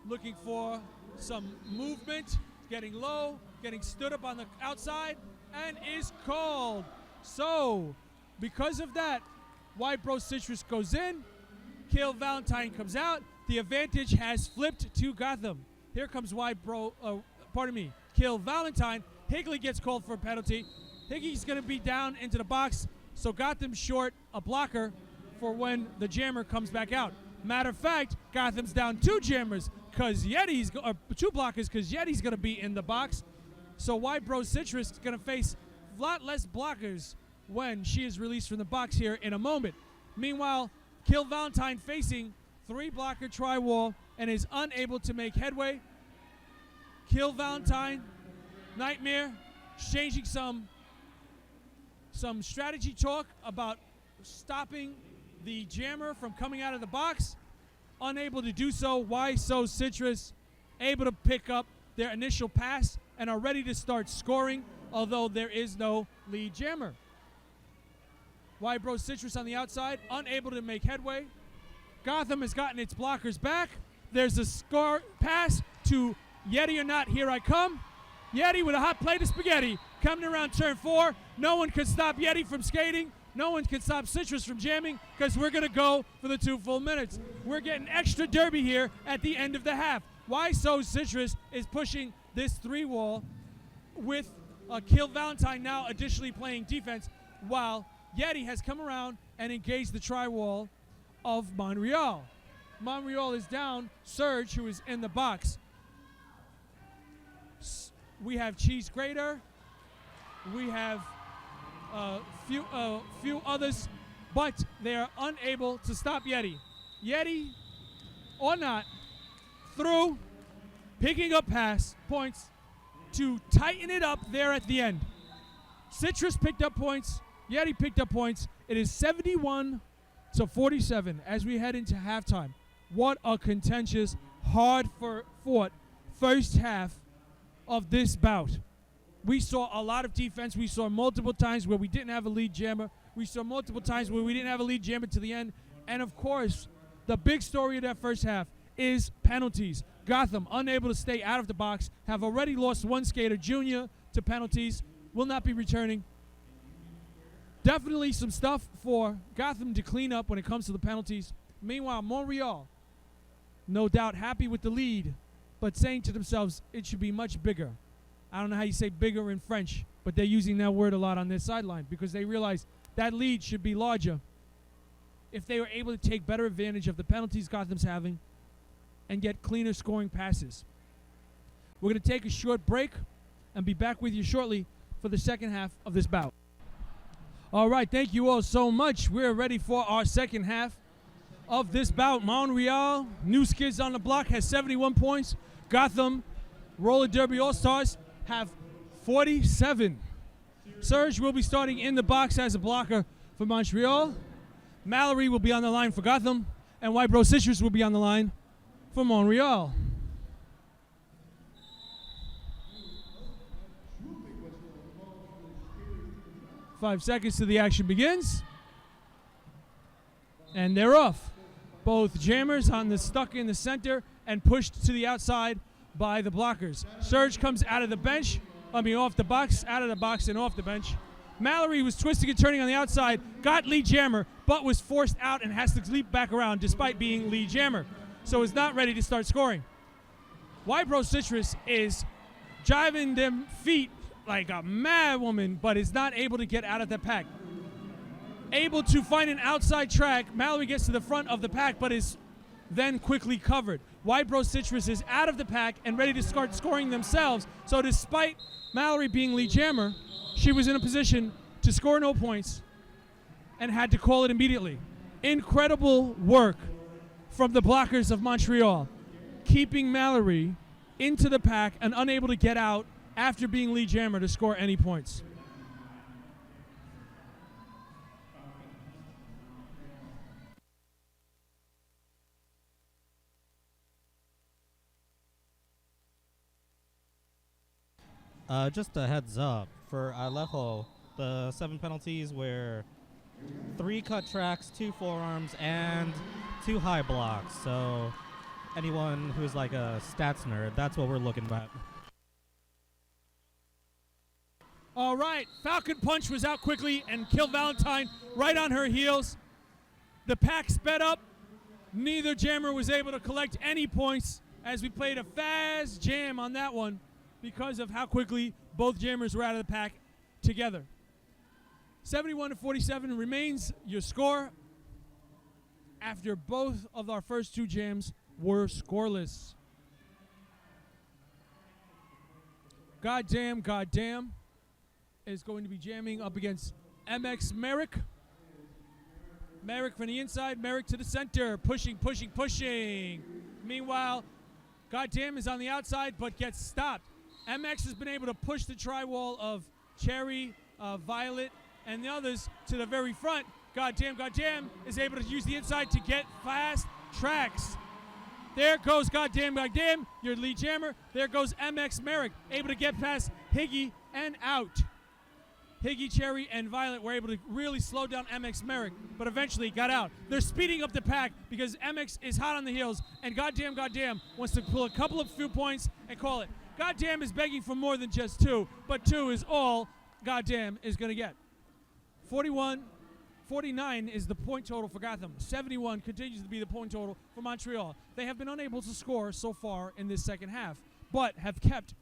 looking for some movement, getting low, getting stood up on the outside, and is called. So, because of that, White Bro Citrus goes in, Kill Valentine comes out. The advantage has flipped to Gotham. Here comes Kill Valentine. Higley gets called for a penalty. Higgy's going to be down into the box, so Gotham's short a blocker for when the jammer comes back out. Matter of fact, Gotham's down 2 jammers because two blockers because Yeti's going to be in the box. So White Bro Citrus is going to face a lot less blockers when she is released from the box here in a moment. Meanwhile, Kill Valentine facing 3-blocker tri-wall and is unable to make headway. Kill Valentine, Nightmare, exchanging some strategy talk about stopping the jammer from coming out of the box. Unable to do so. Why so Citrus able to pick up their initial pass and are ready to start scoring, although there is no lead jammer. White Bro Citrus on the outside, unable to make headway. Gotham has gotten its blockers back. There's a score pass to Yeti or Not, Here I Come. Yeti with a hot plate of spaghetti coming around turn 4. No one can stop Yeti from skating. No one can stop Citrus from jamming because we're going to go for the 2 full minutes. We're getting extra derby here at the end of the half. Why so Citrus is pushing this 3-wall with Kill Valentine now additionally playing defense, while Yeti has come around and engaged the tri-wall of Montreal. Montreal is down Surge, who is in the box. We have Cheese Grater. We have a few others, but they are unable to stop Yeti. Yeti or Not through, picking up pass points to tighten it up there at the end. Citrus picked up points. Yeti picked up points. It is 71-47 as we head into halftime. What a contentious, hard-fought first half of this bout. We saw a lot of defense. We saw multiple times where we didn't have a lead jammer. We saw multiple times where we didn't have a lead jammer to the end. And, of course, the big story of that first half is penalties. Gotham, unable to stay out of the box, have already lost one skater, Junior, to penalties, will not be returning. Definitely some stuff for Gotham to clean up when it comes to the penalties. Meanwhile, Montreal, no doubt happy with the lead, but saying to themselves, it should be much bigger. I don't know how you say bigger in French, but they're using that word a lot on their sideline because they realize that lead should be larger if they were able to take better advantage of the penalties Gotham's having and get cleaner scoring passes. We're going to take a short break and be back with you shortly for the second half of this bout. All right, thank you all so much. We're ready for our second half of this bout. Montreal, new kids on the block, has 71 points. Gotham, Roller Derby All-Stars, have 47. Serge will be starting in the box as a blocker for Montreal. Mallory will be on the line for Gotham, and White Bro Citrus will be on the line for Montreal. Five seconds till the action begins. And they're off. Both jammers on the stuck in the center and pushed to the outside by the blockers. Serge comes out of the bench, off the box, out of the box and off the bench. Mallory was twisting and turning on the outside, got lead jammer, but was forced out and has to leap back around despite being lead jammer. So is not ready to start scoring. White Bro Citrus is driving them feet like a mad woman, but is not able to get out of the pack. Able to find an outside track, Mallory gets to the front of the pack, but is then quickly covered. White Bro Citrus is out of the pack and ready to start scoring themselves. So despite Mallory being lead jammer, she was in a position to score no points and had to call it immediately. Incredible work from the blockers of Montreal, keeping Mallory into the pack and unable to get out after being lead jammer to score any points.
Just a heads up, for Alejo, the 7 penalties were 3 cut tracks, 2 forearms, and 2 high blocks. So anyone who's like a stats nerd, that's what we're looking at.
All right, Falcon Punch was out quickly and killed Valentine right on her heels. The pack sped up. Neither jammer was able to collect any points as we played a fast jam on that one because of how quickly both jammers were out of the pack together. 71-47 remains your score after both of our first 2 jams were scoreless. Goddamn is going to be jamming up against MX Merrick. Merrick from the inside, Merrick to the center, pushing. Meanwhile, Goddamn is on the outside but gets stopped. MX has been able to push the tri-wall of Cherry, Violet, and the others to the very front. Goddamn is able to use the inside to get fast tracks. There goes Goddamn, your lead jammer. There goes MX Merrick, able to get past Higgy and out. Higgy, Cherry, and Violet were able to really slow down MX Merrick, but eventually got out. They're speeding up the pack because MX is hot on the heels, and Goddamn wants to pull a couple of few points and call it. Goddamn is begging for more than just 2, but 2 is all Goddamn is going to get. 49 is the point total for Gotham. 71 continues to be the point total for Montreal. They have been unable to score so far in this second half, but have kept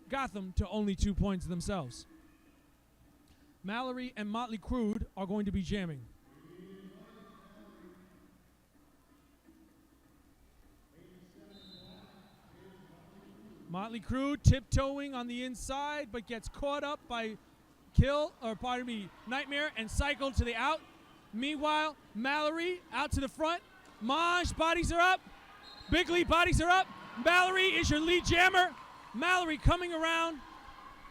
Gotham to only 2 points themselves. Mallory and Motley Crude are going to be jamming. Motley Crude tiptoeing on the inside, but gets caught up by Nightmare and cycled to the out. Meanwhile, Mallory out to the front. Maj bodies are up. Bigley bodies are up. Mallory is your lead jammer. Mallory coming around,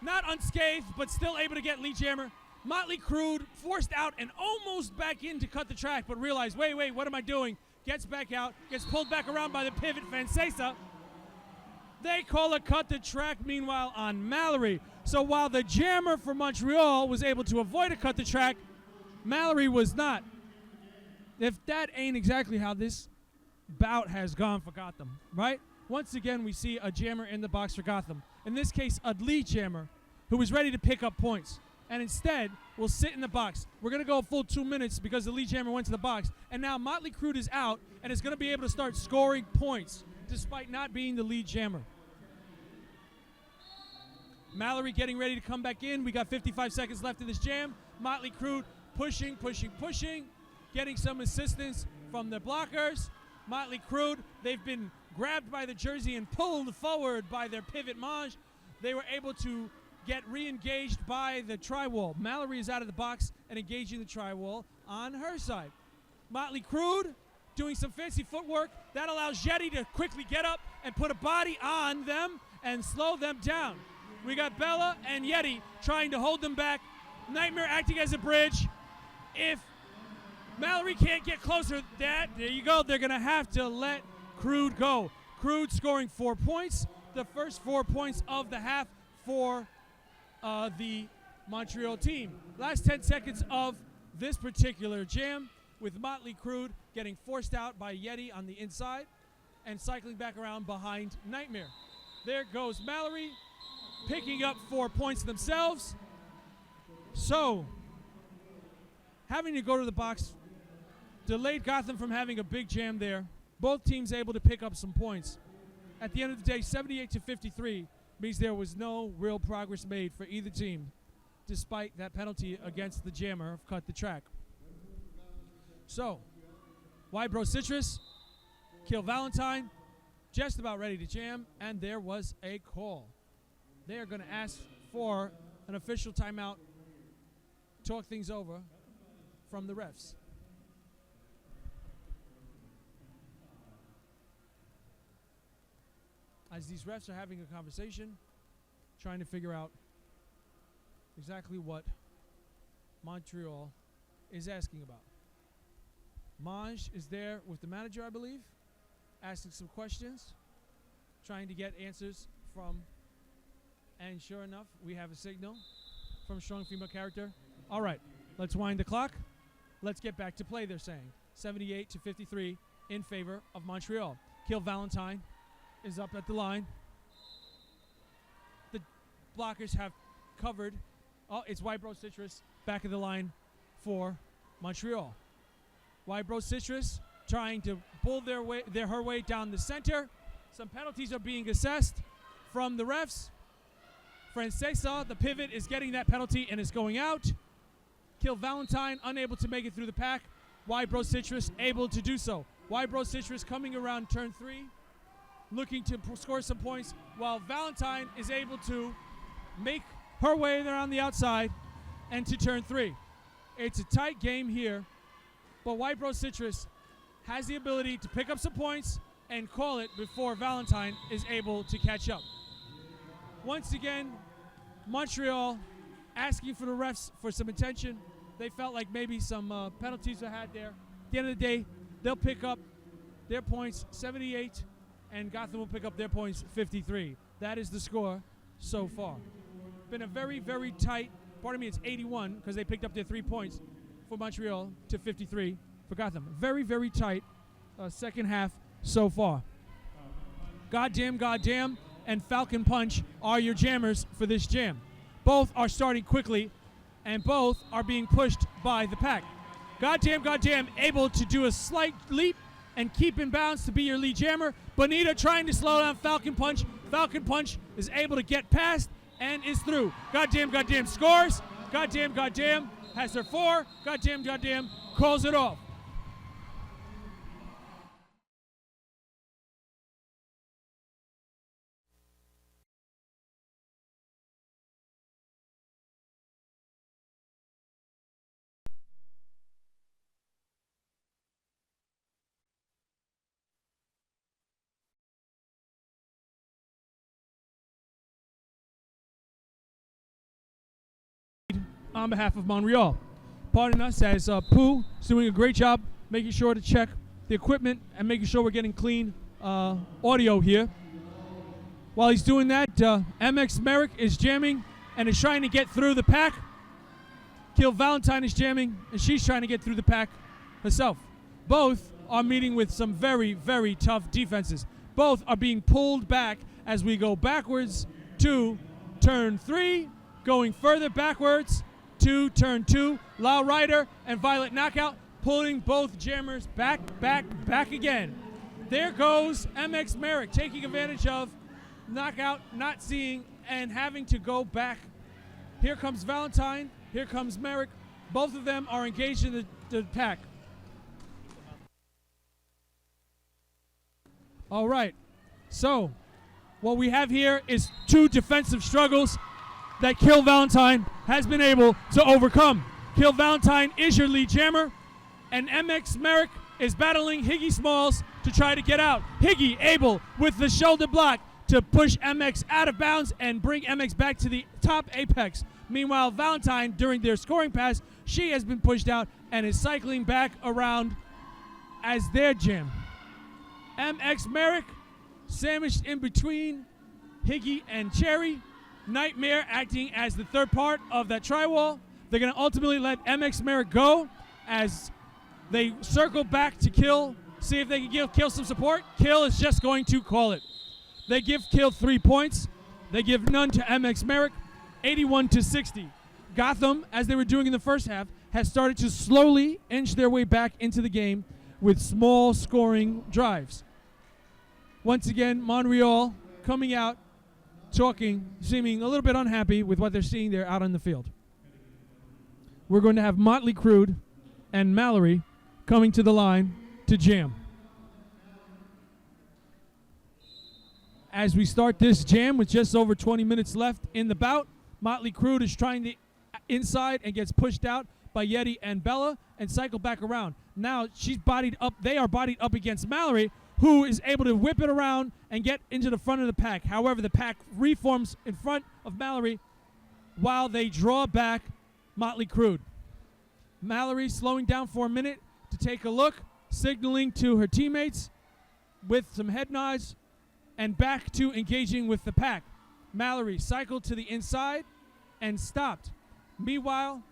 not unscathed, but still able to get lead jammer. Motley Crude forced out and almost back in to cut the track, but realized, wait, what am I doing? Gets back out, gets pulled back around by the pivot Fancesa. They call a cut the track, meanwhile, on Mallory. So while the jammer for Montreal was able to avoid a cut the track, Mallory was not. If that ain't exactly how this bout has gone for Gotham, right? Once again, we see a jammer in the box for Gotham. In this case, a lead jammer who was ready to pick up points. And instead, will sit in the box. We're going to go a full 2 minutes because the lead jammer went to the box. And now Motley Crue is out and is going to be able to start scoring points despite not being the lead jammer. Mallory getting ready to come back in. We got 55 seconds left in this jam. Motley Crue pushing, getting some assistance from the blockers. Motley Crue, they've been grabbed by the jersey and pulled forward by their pivot Maj. They were able to get re-engaged by the tri-wall. Mallory is out of the box and engaging the tri-wall on her side. Motley Crue doing some fancy footwork. That allows Yeti to quickly get up and put a body on them and slow them down. We got Bella and Yeti trying to hold them back. Nightmare acting as a bridge. If Mallory can't get closer, there you go. They're going to have to let Crude go. Crude scoring 4 points. The first 4 points of the half for the Montreal team. Last 10 seconds of this particular jam with Motley Crue getting forced out by Yeti on the inside and cycling back around behind Nightmare. There goes Mallory picking up 4 points themselves. So, having to go to the box delayed Gotham from having a big jam there. Both teams able to pick up some points. At the end of the day, 78-53 means there was no real progress made for either team, despite that penalty against the jammer of cut the track. So, Bro Citrus, Kill Valentine, just about ready to jam, and there was a call. They are going to ask for an official timeout, talk things over from the refs. As these refs are having a conversation, trying to figure out exactly what Montreal is asking about. Maj is there with the manager, I believe, asking some questions, trying to get answers from, and sure enough, we have a signal from a strong female character. All right, let's wind the clock. Let's get back to play, they're saying. 78-53 in favor of Montreal. Kill Valentine is up at the line. The blockers have covered. Oh, it's Bro Citrus back of the line for Montreal. Bro Citrus trying to pull her way down the center. Some penalties are being assessed from the refs. Francesa, the pivot, is getting that penalty and is going out. Kill Valentine unable to make it through the pack. Bro Citrus able to do so. Bro Citrus coming around turn 3, looking to score some points, while Valentine is able to make her way there on the outside and to turn 3. It's a tight game here, but Bro Citrus has the ability to pick up some points and call it before Valentine is able to catch up. Once again, Montreal asking for the refs for some attention. They felt like maybe some penalties were had there. At the end of the day, they'll pick up their points 78, and Gotham will pick up their points 53. That is the score so far. Been a very, very tight, pardon me, it's 81 because they picked up their 3 points for Montreal to 53 for Gotham. Very, very tight second half so far. Goddamn, and Falcon Punch are your jammers for this jam. Both are starting quickly, and both are being pushed by the pack. Goddamn, able to do a slight leap and keep in bounds to be your lead jammer. Bonita trying to slow down Falcon Punch. Falcon Punch is able to get past and is through. Goddamn scores. Goddamn has her 4. Goddamn calls it off. On behalf of Montreal. Pardon us as Pooh is doing a great job making sure to check the equipment and making sure we're getting clean audio here. While he's doing that, MX Merrick is jamming and is trying to get through the pack. Kill Valentine is jamming, and she's trying to get through the pack herself. Both are meeting with some very, very tough defenses. Both are being pulled back as we go backwards to turn 3, going further backwards to turn 2. Lao Rider and Violet Knockout pulling both jammers back again. There goes MX Merrick taking advantage of Knockout not seeing and having to go back. Here comes Valentine. Here comes Merrick. Both of them are engaged in the pack. All right. So what we have here is 2 defensive struggles that Kill Valentine has been able to overcome. Kill Valentine is your lead jammer, and MX Merrick is battling Higgy Smalls to try to get out. Higgy able with the shoulder block to push MX out of bounds and bring MX back to the top apex. Meanwhile, Valentine, during their scoring pass, she has been pushed out and is cycling back around as their jam. MX Merrick sandwiched in between Higgy and Cherry. Nightmare acting as the third part of that tri-wall. They're going to ultimately let MX Merrick go as they circle back to Kill, see if they can give Kill some support. Kill is just going to call it. They give Kill 3 points. They give none to MX Merrick, 81-60. Gotham, as they were doing in the first half, has started to slowly inch their way back into the game with small scoring drives. Once again, Montreal coming out, talking, seeming a little bit unhappy with what they're seeing there out on the field. We're going to have Motley Crue and Mallory coming to the line to jam. As we start this jam with just over 20 minutes left in the bout, Motley Crue is trying to inside and gets pushed out by Yeti and Bella and cycle back around. Now she's bodied up. They are bodied up against Mallory, who is able to whip it around and get into the front of the pack. However, the pack reforms in front of Mallory while they draw back Motley Crue. Mallory slowing down for a minute to take a look, signaling to her teammates with some head nods, and back to engaging with the pack. Mallory cycled to the inside and stopped. Meanwhile,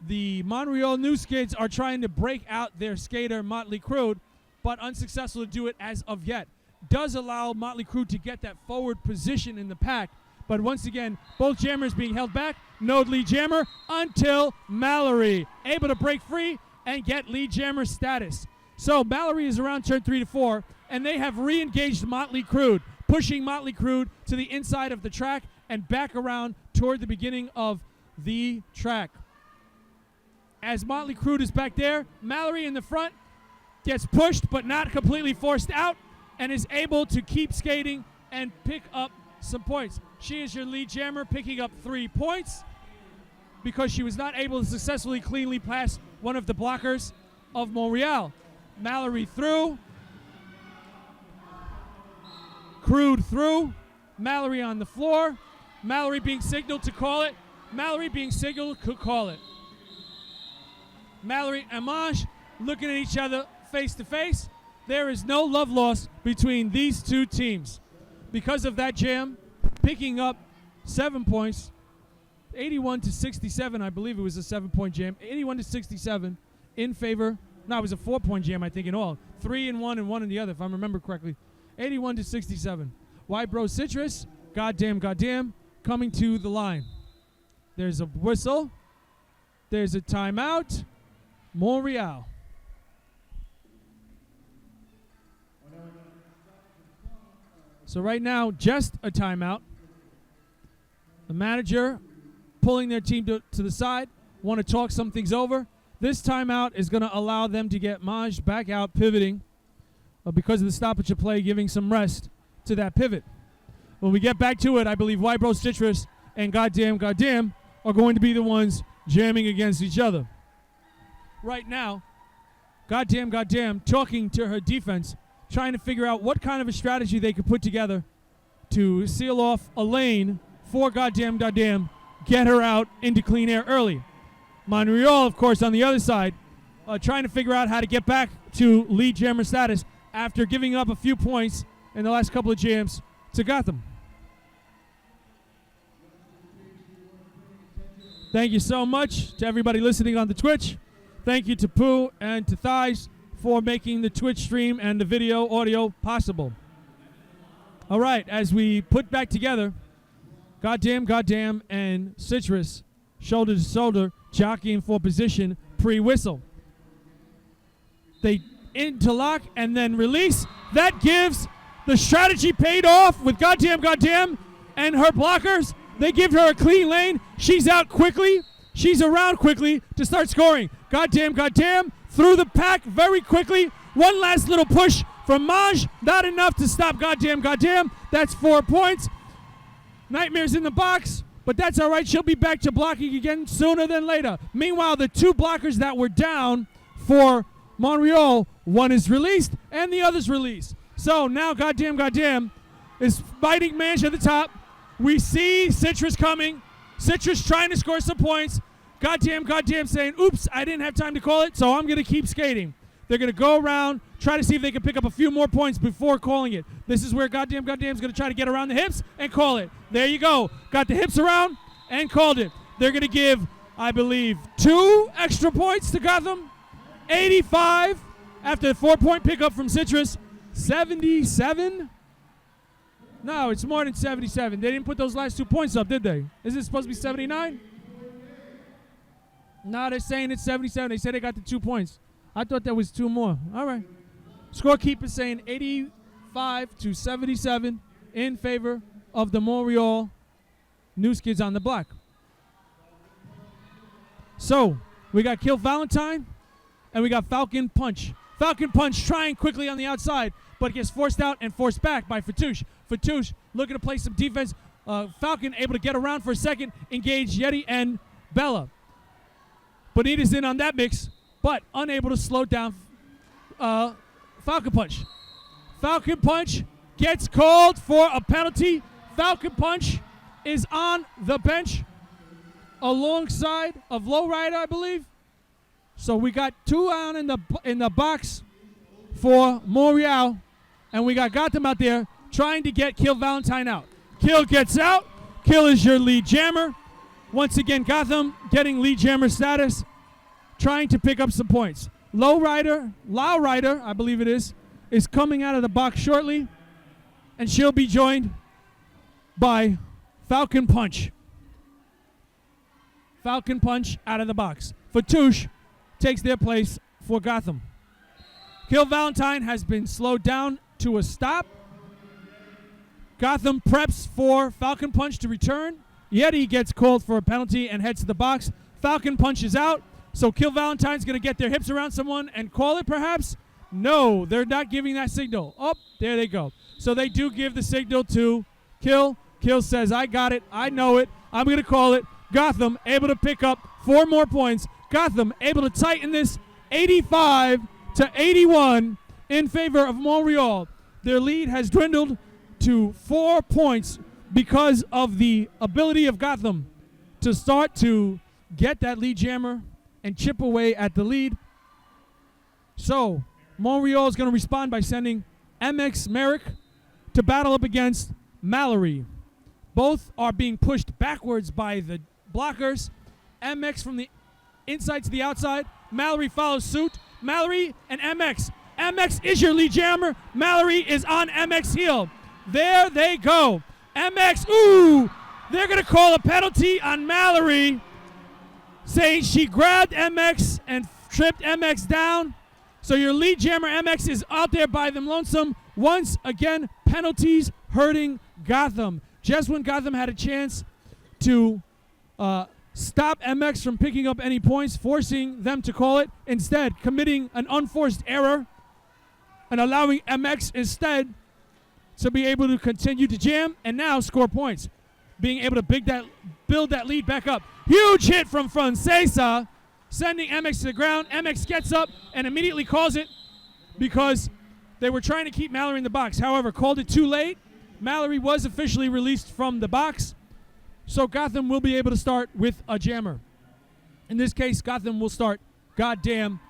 the Montreal New Skids are trying to break out their skater, Motley Crue, but unsuccessful to do it as of yet. Does allow Motley Crue to get that forward position in the pack, but once again, both jammers being held back. No lead jammer until Mallory able to break free and get lead jammer status. So Mallory is around turn 3 to 4, and they have re-engaged Motley Crue, pushing Motley Crue to the inside of the track and back around toward the beginning of the track. As Motley Crue is back there, Mallory in the front gets pushed but not completely forced out and is able to keep skating and pick up some points. She is your lead jammer, picking up 3 points because she was not able to successfully cleanly pass one of the blockers of Montreal. Mallory through. Crue through. Mallory on the floor. Mallory being signaled to call it. Mallory being signaled to call it. Mallory and Maj looking at each other face to face. There is no love lost between these two teams. Because of that jam, picking up 7 points, 81-67, I believe it was a 7-point jam, 81-67 in favor. No, it was a 4-point jam, I think, in all. 3 in one and 1 in the other, if I remember correctly. 81-67. White Bro Citrus, goddamn, coming to the line. There's a whistle. There's a timeout. Montreal. So right now, just a timeout. The manager pulling their team to the side, want to talk some things over. This timeout is going to allow them to get Maj back out pivoting because of the stoppage of play, giving some rest to that pivot. When we get back to it, I believe White Bro Citrus and goddamn are going to be the ones jamming against each other. Right now, goddamn talking to her defense, trying to figure out what kind of a strategy they could put together to seal off a lane for goddamn, get her out into clean air early. Montreal, of course, on the other side, trying to figure out how to get back to lead jammer status after giving up a few points in the last couple of jams to Gotham. Thank you so much to everybody listening on the Twitch. Thank you to Pooh and to Thighs for making the Twitch stream and the video audio possible. All right, as we put back together, Goddamn, and Citrus, shoulder to shoulder, jockeying for position pre-whistle. They interlock and then release. That gives the strategy paid off with Goddamn, and her blockers. They give her a clean lane. She's out quickly. She's around quickly to start scoring. Goddamn, through the pack very quickly. One last little push from Maj. Not enough to stop Goddamn. That's 4 points. Nightmare's in the box, but that's all right. She'll be back to blocking again sooner than later. Meanwhile, the two blockers that were down for Montreal, one is released and the other's released. So now Goddamn is fighting Manch at the top. We see Citrus coming. Citrus trying to score some points. Goddamn saying, oops, I didn't have time to call it, so I'm going to keep skating. They're going to go around, try to see if they can pick up a few more points before calling it. This is where Goddamn's going to try to get around the hips and call it. There you go. Got the hips around and called it. They're going to give, I believe, 2 extra points to Gotham. 85 after the 4-point pickup from Citrus. 77? No, it's more than 77. They didn't put those last 2 points up, did they? Is it supposed to be 79? No, they're saying it's 77. They said they got the 2 points. I thought that was 2 more. All right. Scorekeeper saying 85 to 77 in favor of the Montreal News Kids on the block. So, we got Kill Valentine, and we got Falcon Punch. Falcon Punch trying quickly on the outside, but gets forced out and forced back by Fatouche. Fatouche looking to play some defense. Falcon able to get around for a second, engage Yeti and Bella. Bonita's in on that mix, but unable to slow down Falcon Punch. Falcon Punch gets called for a penalty. Falcon Punch is on the bench alongside of Lowrider, I believe. So we got 2 on in the box for Montreal, and we got Gotham out there trying to get Kill Valentine out. Kill gets out. Kill is your lead jammer. Once again, Gotham getting lead jammer status, trying to pick up some points. Lowrider, I believe it is coming out of the box shortly, and she'll be joined by Falcon Punch. Falcon Punch out of the box. Fatouche takes their place for Gotham. Kill Valentine has been slowed down to a stop. Gotham preps for Falcon Punch to return. Yeti gets called for a penalty and heads to the box. Falcon Punch is out, so Kill Valentine's going to get their hips around someone and call it perhaps? No, they're not giving that signal. Oh, there they go. So they do give the signal to Kill. Kill says, I got it. I know it. I'm going to call it. Gotham able to pick up 4 more points. Gotham able to tighten this 85 to 81 in favor of Montreal. Their lead has dwindled to 4 points because of the ability of Gotham to start to get that lead jammer and chip away at the lead. So Montreal is going to respond by sending MX Merrick to battle up against Mallory. Both are being pushed backwards by the blockers. MX from the inside to the outside. Mallory follows suit. Mallory and MX. MX is your lead jammer. Mallory is on MX heel. There they go. MX, ooh, they're going to call a penalty on Mallory, saying she grabbed MX and tripped MX down. So your lead jammer MX is out there by them lonesome. Once again, penalties hurting Gotham. Just when Gotham had a chance to stop MX from picking up any points, forcing them to call it, instead committing an unforced error and allowing MX instead to be able to continue to jam and now score points. Being able to build that lead back up. Huge hit from Francesa, sending MX to the ground. MX gets up and immediately calls it because they were trying to keep Mallory in the box. However, called it too late. Mallory was officially released from the box, so Gotham will be able to start with a jammer. In this case, Gotham will start Goddamn.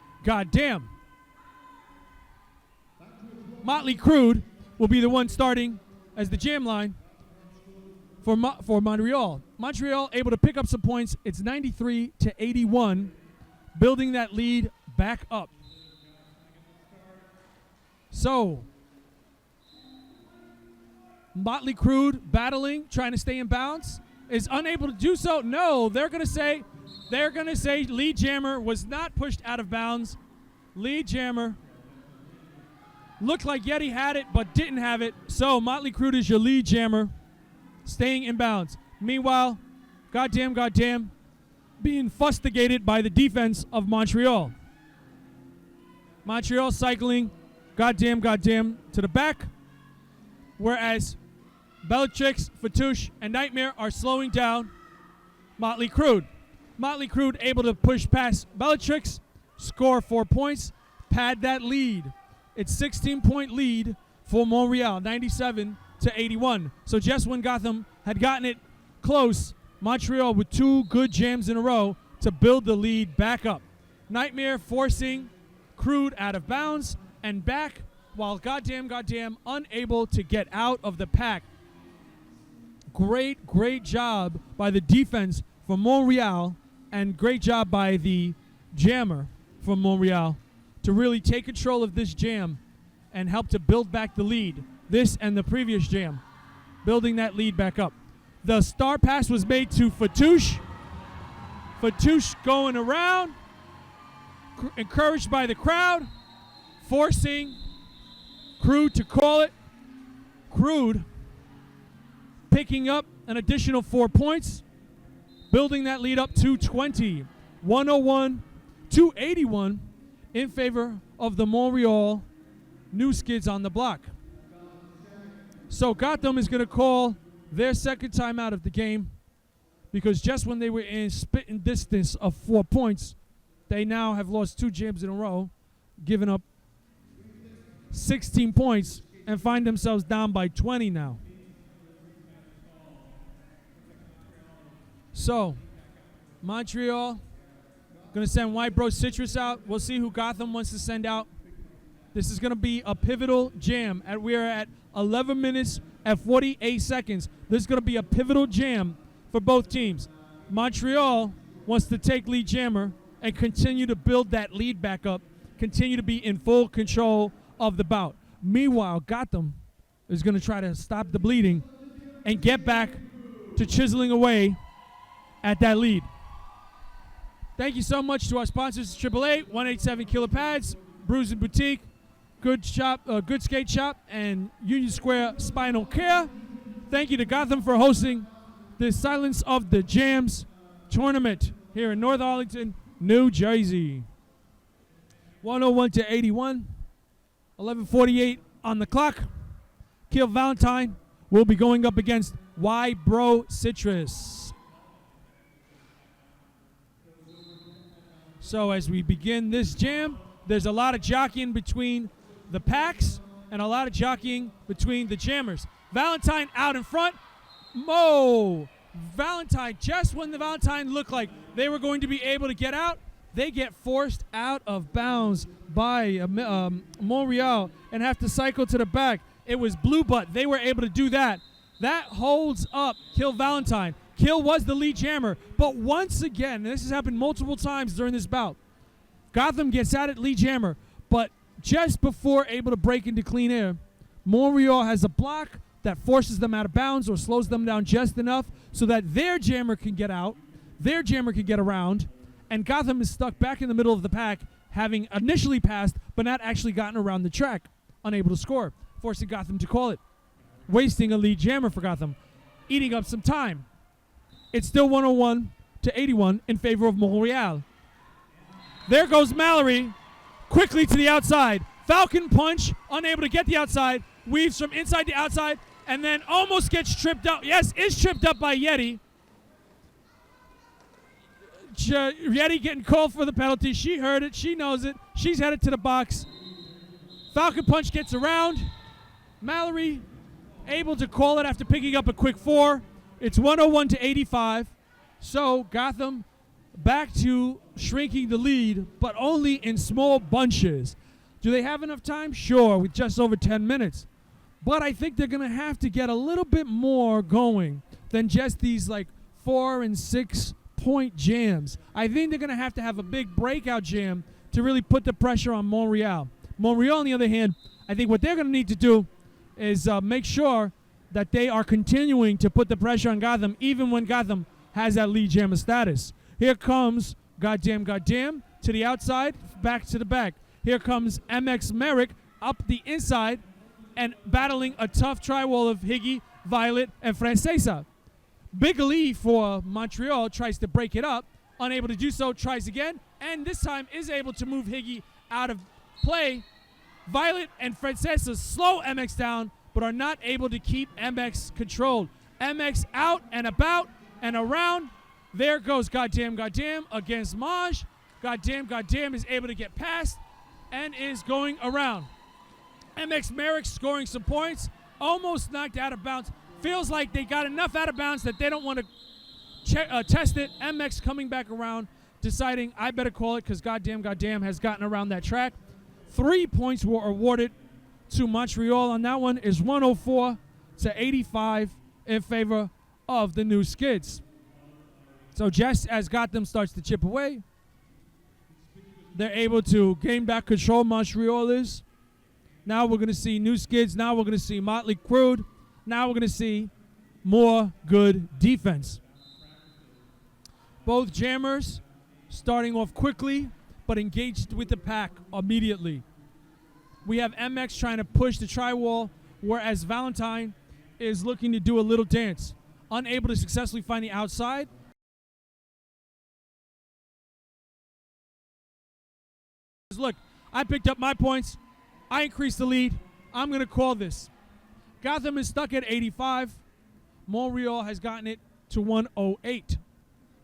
Motley Crude will be the one starting as the jam line for Montreal. Montreal able to pick up some points. It's 93-81, building that lead back up. So, Motley Crue battling, trying to stay in bounds, is unable to do so. No, they're gonna say lead jammer was not pushed out of bounds. Lead jammer looked like Yeti had it but didn't have it. So Motley Crue is your lead jammer, staying in bounds. Meanwhile, goddamn, being fustigated by the defense of Montreal. Montreal cycling, goddamn to the back, whereas Bellatrix, Fatouche, and Nightmare are slowing down Motley Crue. Motley Crue able to push past Bellatrix, score 4 points, pad that lead. It's 16-point lead for Montreal, 97-81. So just when Gotham had gotten it close, Montreal with 2 good jams in a row to build the lead back up. Nightmare forcing Crue out of bounds and back, while goddamn unable to get out of the pack. Great job by the defense from Montreal, and great job by the jammer from Montreal to really take control of this jam and help to build back the lead. This and the previous jam, building that lead back up. The star pass was made to Fatouche. Fatouche going around, encouraged by the crowd, forcing Crue to call it. Crue picking up an additional 4 points, building that lead up to 20. 101-81 in favor of the Montreal New Skids on the block. So Gotham is going to call their second time out of the game, because just when they were in spitting distance of 4 points, they now have lost 2 jams in a row, giving up 16 points, and find themselves down by 20 now. So, Montreal going to send White Bro Citrus out. We'll see who Gotham wants to send out. This is going to be a pivotal jam. We are at 11 minutes and 48 seconds. This is going to be a pivotal jam for both teams. Montreal wants to take lead jammer and continue to build that lead back up, continue to be in full control of the bout. Meanwhile, Gotham is going to try to stop the bleeding and get back to chiseling away at that lead. Thank you so much to our sponsors, 888 187 Killer Pads, Brews and Boutique, Good Skate Shop, and Union Square Spinal Care. Thank you to Gotham for hosting the Silence of the Jams tournament here in North Arlington, New Jersey. 101-81, 11:48 on the clock. Kill Valentine will be going up against Y Bro Citrus. So as we begin this jam, there's a lot of jockeying between the packs and a lot of jockeying between the jammers. Valentine out in front. Valentine, just when the Valentine looked like they were going to be able to get out, they get forced out of bounds by Montreal and have to cycle to the back. It was Blue Butt. They were able to do that. That holds up Kill Valentine. Kill was the lead jammer, but once again, and this has happened multiple times during this bout, Gotham gets out at lead jammer, but just before able to break into clean air, Montreal has a block that forces them out of bounds or slows them down just enough so that their jammer can get out, their jammer can get around, and Gotham is stuck back in the middle of the pack, having initially passed but not actually gotten around the track, unable to score, forcing Gotham to call it, wasting a lead jammer for Gotham, eating up some time. It's still 101-81 in favor of Montreal. There goes Mallory quickly to the outside. Falcon punch, unable to get the outside, weaves from inside to outside, and then almost gets tripped up. Yes, is tripped up by Yeti. Yeti getting called for the penalty. She heard it. She knows it. She's headed to the box. Falcon punch gets around. Mallory able to call it after picking up a quick 4. It's 101-85. So Gotham back to shrinking the lead, but only in small bunches. Do they have enough time? Sure, with just over 10 minutes. But I think they're going to have to get a little bit more going than just these like 4 and 6 point jams. I think they're going to have a big breakout jam to really put the pressure on Montreal. Montreal, on the other hand, I think what they're going to need to do is make sure that they are continuing to put the pressure on Gotham, even when Gotham has that lead jammer status. Here comes Goddamn to the outside, back to the back. Here comes MX Merrick up the inside and battling a tough tri-wall of Higgy, Violet, and Francesa. Big Lee for Montreal tries to break it up. Unable to do so, tries again, and this time is able to move Higgy out of play. Violet and Francesa slow MX down, but are not able to keep MX controlled. MX out and about and around. There goes Goddamn against Maj. Goddamn is able to get past and is going around. MX Merrick scoring some points. Almost knocked out of bounds. Feels like they got enough out of bounds that they don't want to test it. MX coming back around, deciding I better call it because Goddamn has gotten around that track. 3 points were awarded to Montreal on that one. Is 104 to 85 in favor of the new Skids. So just as Gotham starts to chip away, they're able to gain back control. Montreal is. Now we're going to see new Skids. Now we're going to see Motley Crue. Now we're going to see more good defense. Both jammers starting off quickly, but engaged with the pack immediately. We have MX trying to push the tri-wall, whereas Valentine is looking to do a little dance. Unable to successfully find the outside. Look, I picked up my points. I increased the lead. I'm going to call this. Gotham is stuck at 85. Montreal has gotten it to 108.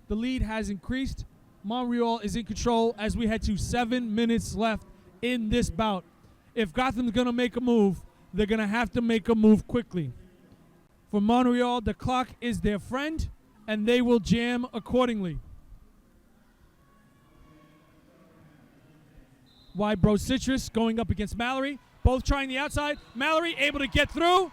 The lead has increased. Montreal is in control as we head to 7 minutes left in this bout. If Gotham's going to make a move, they're going to have to make a move quickly. For Montreal, the clock is their friend, and they will jam accordingly. Wide Bro Citrus going up against Mallory. Both trying the outside. Mallory able to get through.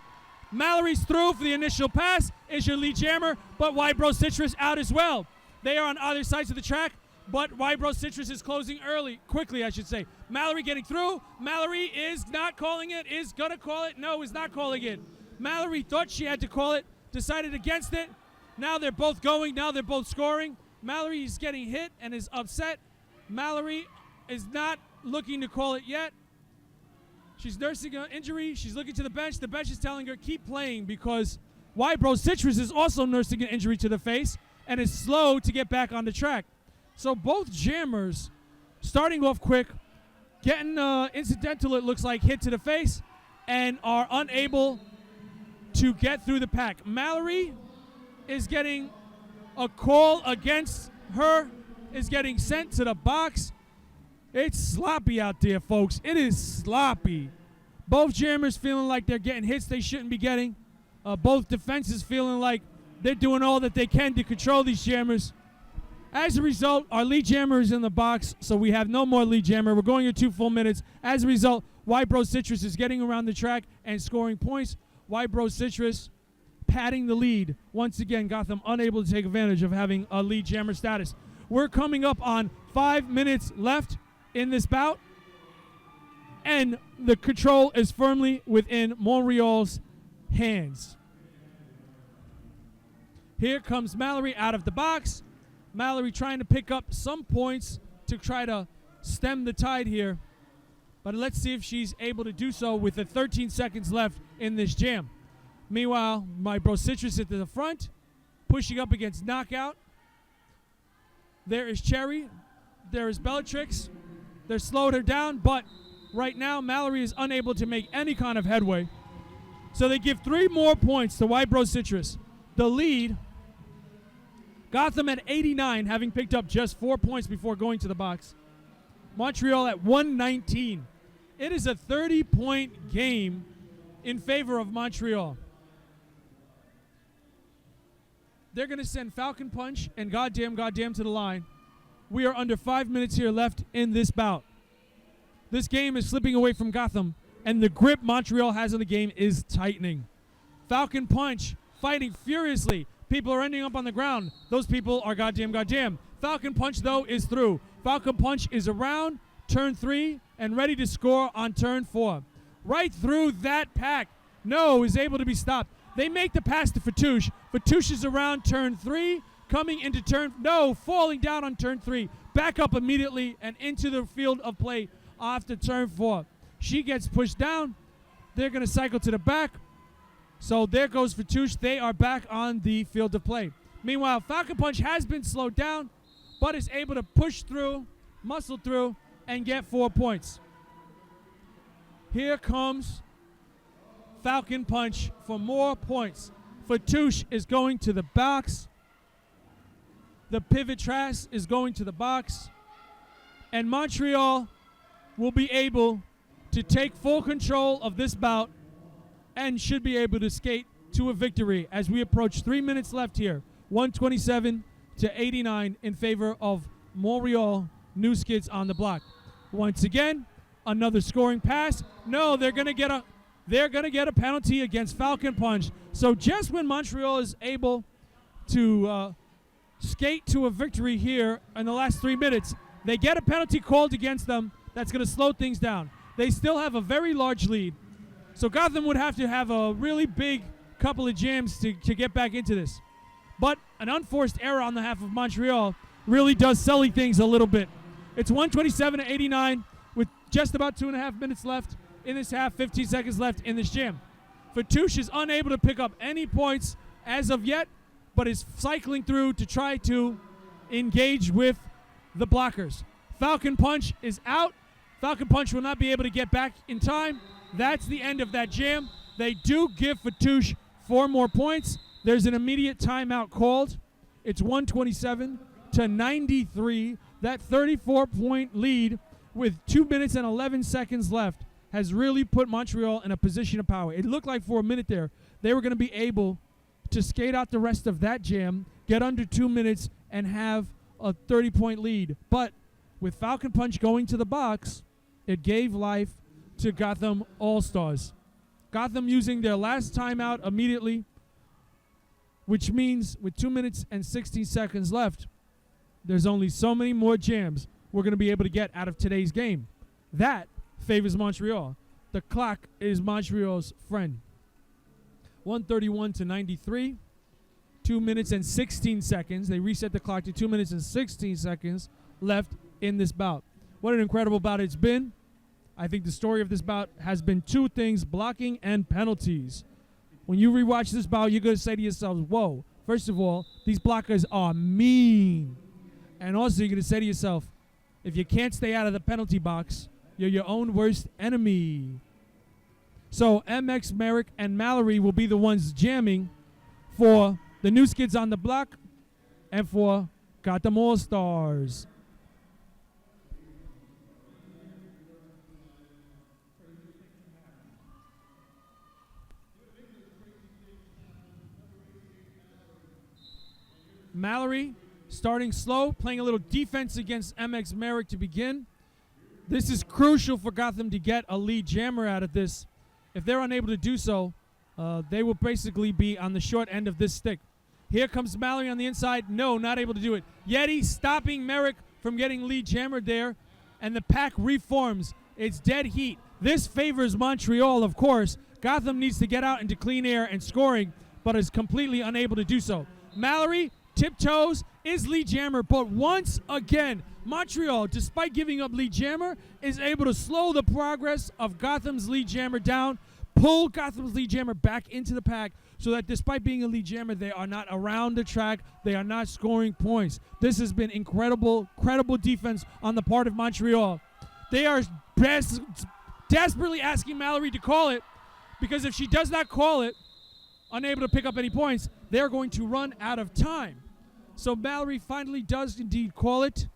Mallory's through for the initial pass. Is your lead jammer, but Wide Bro Citrus out as well. They are on either sides of the track, but Wide Bro Citrus is closing quickly, I should say. Mallory getting through. Mallory is not calling it, is going to call it. No, is not calling it. Mallory thought she had to call it, decided against it. Now they're both going. Now they're both scoring. Mallory is getting hit and is upset. Mallory is not looking to call it yet. She's nursing an injury. She's looking to the bench. The bench is telling her, keep playing, because Wide Bro Citrus is also nursing an injury to the face and is slow to get back on the track. So both jammers starting off quick, getting incidental, it looks like, hit to the face, and are unable to get through the pack. Mallory is getting a call against her, is getting sent to the box. It's sloppy out there, folks. It is sloppy. Both jammers feeling like they're getting hits they shouldn't be getting. Both defenses feeling like they're doing all that they can to control these jammers. As a result, our lead jammer is in the box, so we have no more lead jammer. We're going to 2 full minutes. As a result, Wide Bro Citrus is getting around the track and scoring points. Wide Bro Citrus padding the lead. Once again, Gotham unable to take advantage of having a lead jammer status. We're coming up on 5 minutes left in this bout, and the control is firmly within Montreal's hands. Here comes Mallory out of the box. Mallory trying to pick up some points to try to stem the tide here, but let's see if she's able to do so with the 13 seconds left in this jam. Meanwhile, my Bro Citrus at the front, pushing up against Knockout. There is Cherry. There is Bellatrix. They're slowed her down, but right now Mallory is unable to make any kind of headway. So they give 3 more points to Wide Bro Citrus. The lead, Gotham at 89, having picked up just 4 points before going to the box. Montreal at 119. It is a 30-point game in favor of Montreal. They're going to send Falcon Punch and Goddamn to the line. We are under 5 minutes here left in this bout. This game is slipping away from Gotham and the grip Montreal has on the game is tightening. Falcon Punch fighting furiously. People are ending up on the ground. Those people are goddamn. Falcon Punch, though, is through. Falcon Punch is around turn 3 and ready to score on turn 4. Right through that pack. No is able to be stopped. They make the pass to Fatouche. Fatouche is around turn 3, coming into turn... No, falling down on turn 3. Back up immediately and into the field of play after turn 4. She gets pushed down. They're going to cycle to the back. So there goes Fatouche. They are back on the field of play. Meanwhile, Falcon Punch has been slowed down, but is able to push through, muscle through, and get 4 points. Here comes Falcon Punch for more points. Fatouche is going to the box. The pivot trash is going to the box. And Montreal will be able to take full control of this bout and should be able to skate to a victory as we approach 3 minutes left here. 127-89 in favor of Montreal New Skids on the block. Once again, another scoring pass. No, they're going to get a penalty against Falcon Punch. So just when Montreal is able to skate to a victory here in the last 3 minutes, they get a penalty called against them that's going to slow things down. They still have a very large lead. So Gotham would have to have a really big couple of jams to get back into this. But an unforced error on the half of Montreal really does sully things a little bit. It's 127-89 with just about 2.5 minutes left in this half, 15 seconds left in this jam. Fatouche is unable to pick up any points as of yet, but is cycling through to try to engage with the blockers. Falcon Punch is out. Falcon Punch will not be able to get back in time. That's the end of that jam. They do give Fatouche 4 more points. There's an immediate timeout called. It's 127-93. That 34-point lead with 2 minutes and 11 seconds left has really put Montreal in a position of power. It looked like for a minute there they were going to be able to skate out the rest of that jam, get under 2 minutes, and have a 30-point lead. But with Falcon Punch going to the box, it gave life to Gotham All-Stars. Gotham using their last timeout immediately, which means with 2 minutes and 16 seconds left, there's only so many more jams we're going to be able to get out of today's game. That favors Montreal. The clock is Montreal's friend. 131-93. 2 minutes and 16 seconds. They reset the clock to 2 minutes and 16 seconds left in this bout. What an incredible bout it's been. I think the story of this bout has been 2 things, blocking and penalties. When you rewatch this bout, you're going to say to yourselves, whoa, first of all, these blockers are mean. And also you're going to say to yourself, if you can't stay out of the penalty box, you're your own worst enemy. So MX, Merrick, and Mallory will be the ones jamming for the New Skids on the block and for Gotham All-Stars. Mallory starting slow, playing a little defense against MX Merrick to begin. This is crucial for Gotham to get a lead jammer out of this. If they're unable to do so, they will basically be on the short end of this stick. Here comes Mallory on the inside. No, not able to do it. Yeti stopping Merrick from getting lead jammered there, and the pack reforms. It's dead heat. This favors Montreal, of course. Gotham needs to get out into clean air and scoring, but is completely unable to do so. Mallory tiptoes, is lead jammer, but once again, Montreal, despite giving up lead jammer, is able to slow the progress of Gotham's lead jammer down, pull Gotham's lead jammer back into the pack, so that despite being a lead jammer, they are not around the track, they are not scoring points. This has been incredible defense on the part of Montreal. They are desperately asking Mallory to call it, because if she does not call it, unable to pick up any points, they're going to run out of time. So Mallory finally does indeed call it,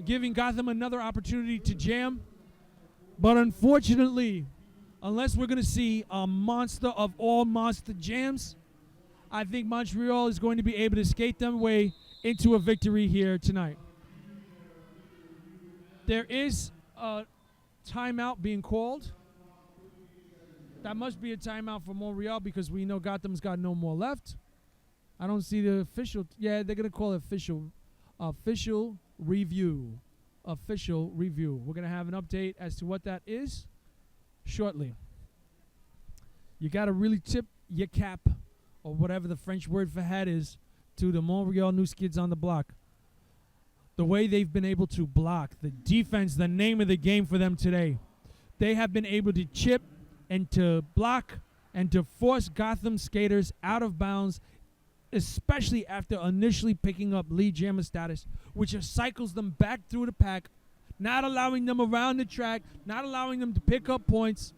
giving Gotham another opportunity to jam. But unfortunately, unless we're going to see a monster of all monster jams, I think Montreal is going to be able to skate their way into a victory here tonight. There is a timeout being called. That must be a timeout for Montreal because we know Gotham's got no more left. I don't see the official. Yeah, they're going to call it official review. Official review. We're going to have an update as to what that is shortly. You got to really tip your cap, or whatever the French word for hat is, to the Montreal New Kids on the Block. The way they've been able to block, the defense, the name of the game for them today. They have been able to chip and to block and to force Gotham skaters out of bounds, especially after initially picking up lead jammer status, which just cycles them back through the pack, not allowing them around the track, not allowing them to pick up points,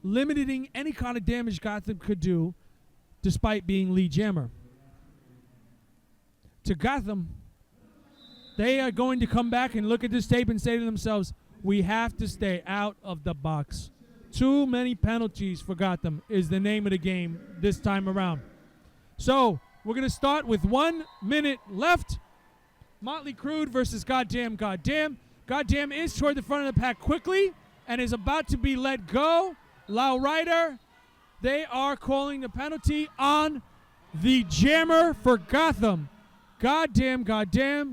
limiting any kind of damage Gotham could do despite being lead jammer. To Gotham, they are going to come back and look at this tape and say to themselves, we have to stay out of the box. Too many penalties for Gotham is the name of the game this time around. So we're going to start with 1 minute left. Motley Crue versus Goddamn. Goddamn is toward the front of the pack quickly and is about to be let go. Lowrider, they are calling the penalty on the jammer for Gotham. Goddamn,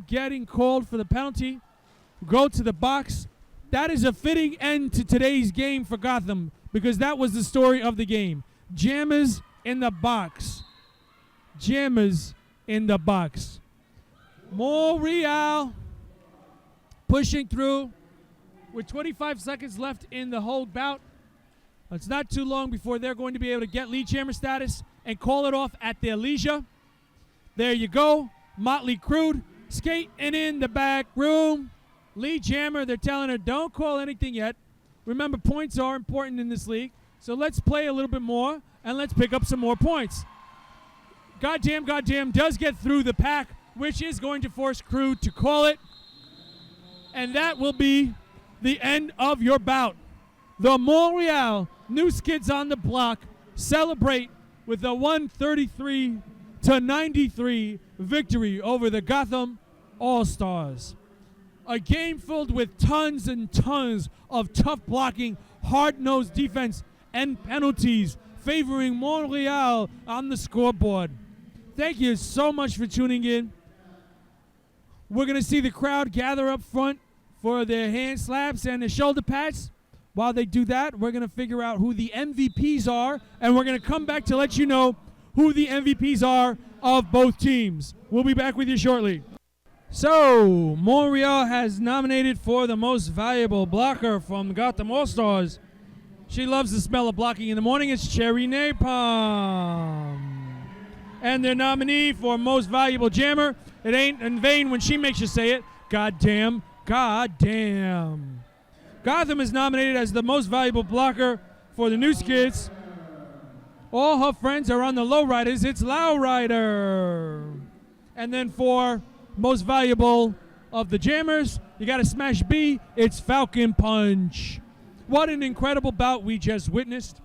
getting called for the penalty. Go to the box. That is a fitting end to today's game for Gotham because that was the story of the game. Jammers in the box. Jammers in the box. Montreal pushing through with 25 seconds left in the whole bout. It's not too long before they're going to be able to get lead jammer status and call it off at their leisure. There you go. Motley Crue skating in the back room. Lead jammer, they're telling her, don't call anything yet. Remember, points are important in this league. So let's play a little bit more, and let's pick up some more points. Goddamn does get through the pack, which is going to force Crew to call it. And that will be the end of your bout. The Montreal New Kids on the Block celebrate with a 133-93 victory over the Gotham All-Stars. A game filled with tons and tons of tough blocking, hard-nosed defense, and penalties favoring Montreal on the scoreboard. Thank you so much for tuning in. We're going to see the crowd gather up front for their hand slaps and their shoulder pats. While they do that, we're going to figure out who the MVPs are, and we're going to come back to let you know who the MVPs are of both teams. We'll be back with you shortly. So, Montreal has nominated for the most valuable blocker from Gotham All-Stars. She loves the smell of blocking in the morning. It's Cherry Napalm. And their nominee for most valuable jammer, it ain't in vain when she makes you say it, Goddamn. Gotham is nominated as the most valuable blocker for the New Kids. All her friends are on the lowriders. It's Lowrider. And then for most valuable of the jammers, you got to smash B. It's Falcon Punch. What an incredible bout we just witnessed.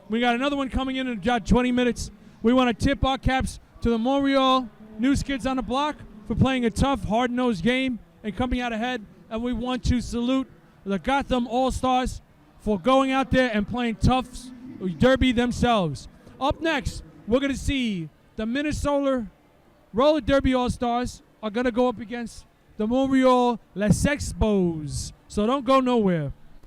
We got another one coming in about 20 minutes. We want to tip our caps to the Montreal New Kids on the Block for playing a tough, hard-nosed game and coming out ahead. And we want to salute the Gotham All-Stars for going out there and playing tough derby themselves. Up next, we're going to see the Minnesota Roller Derby All-Stars are going to go up against the Montreal Les Expos. So don't go nowhere.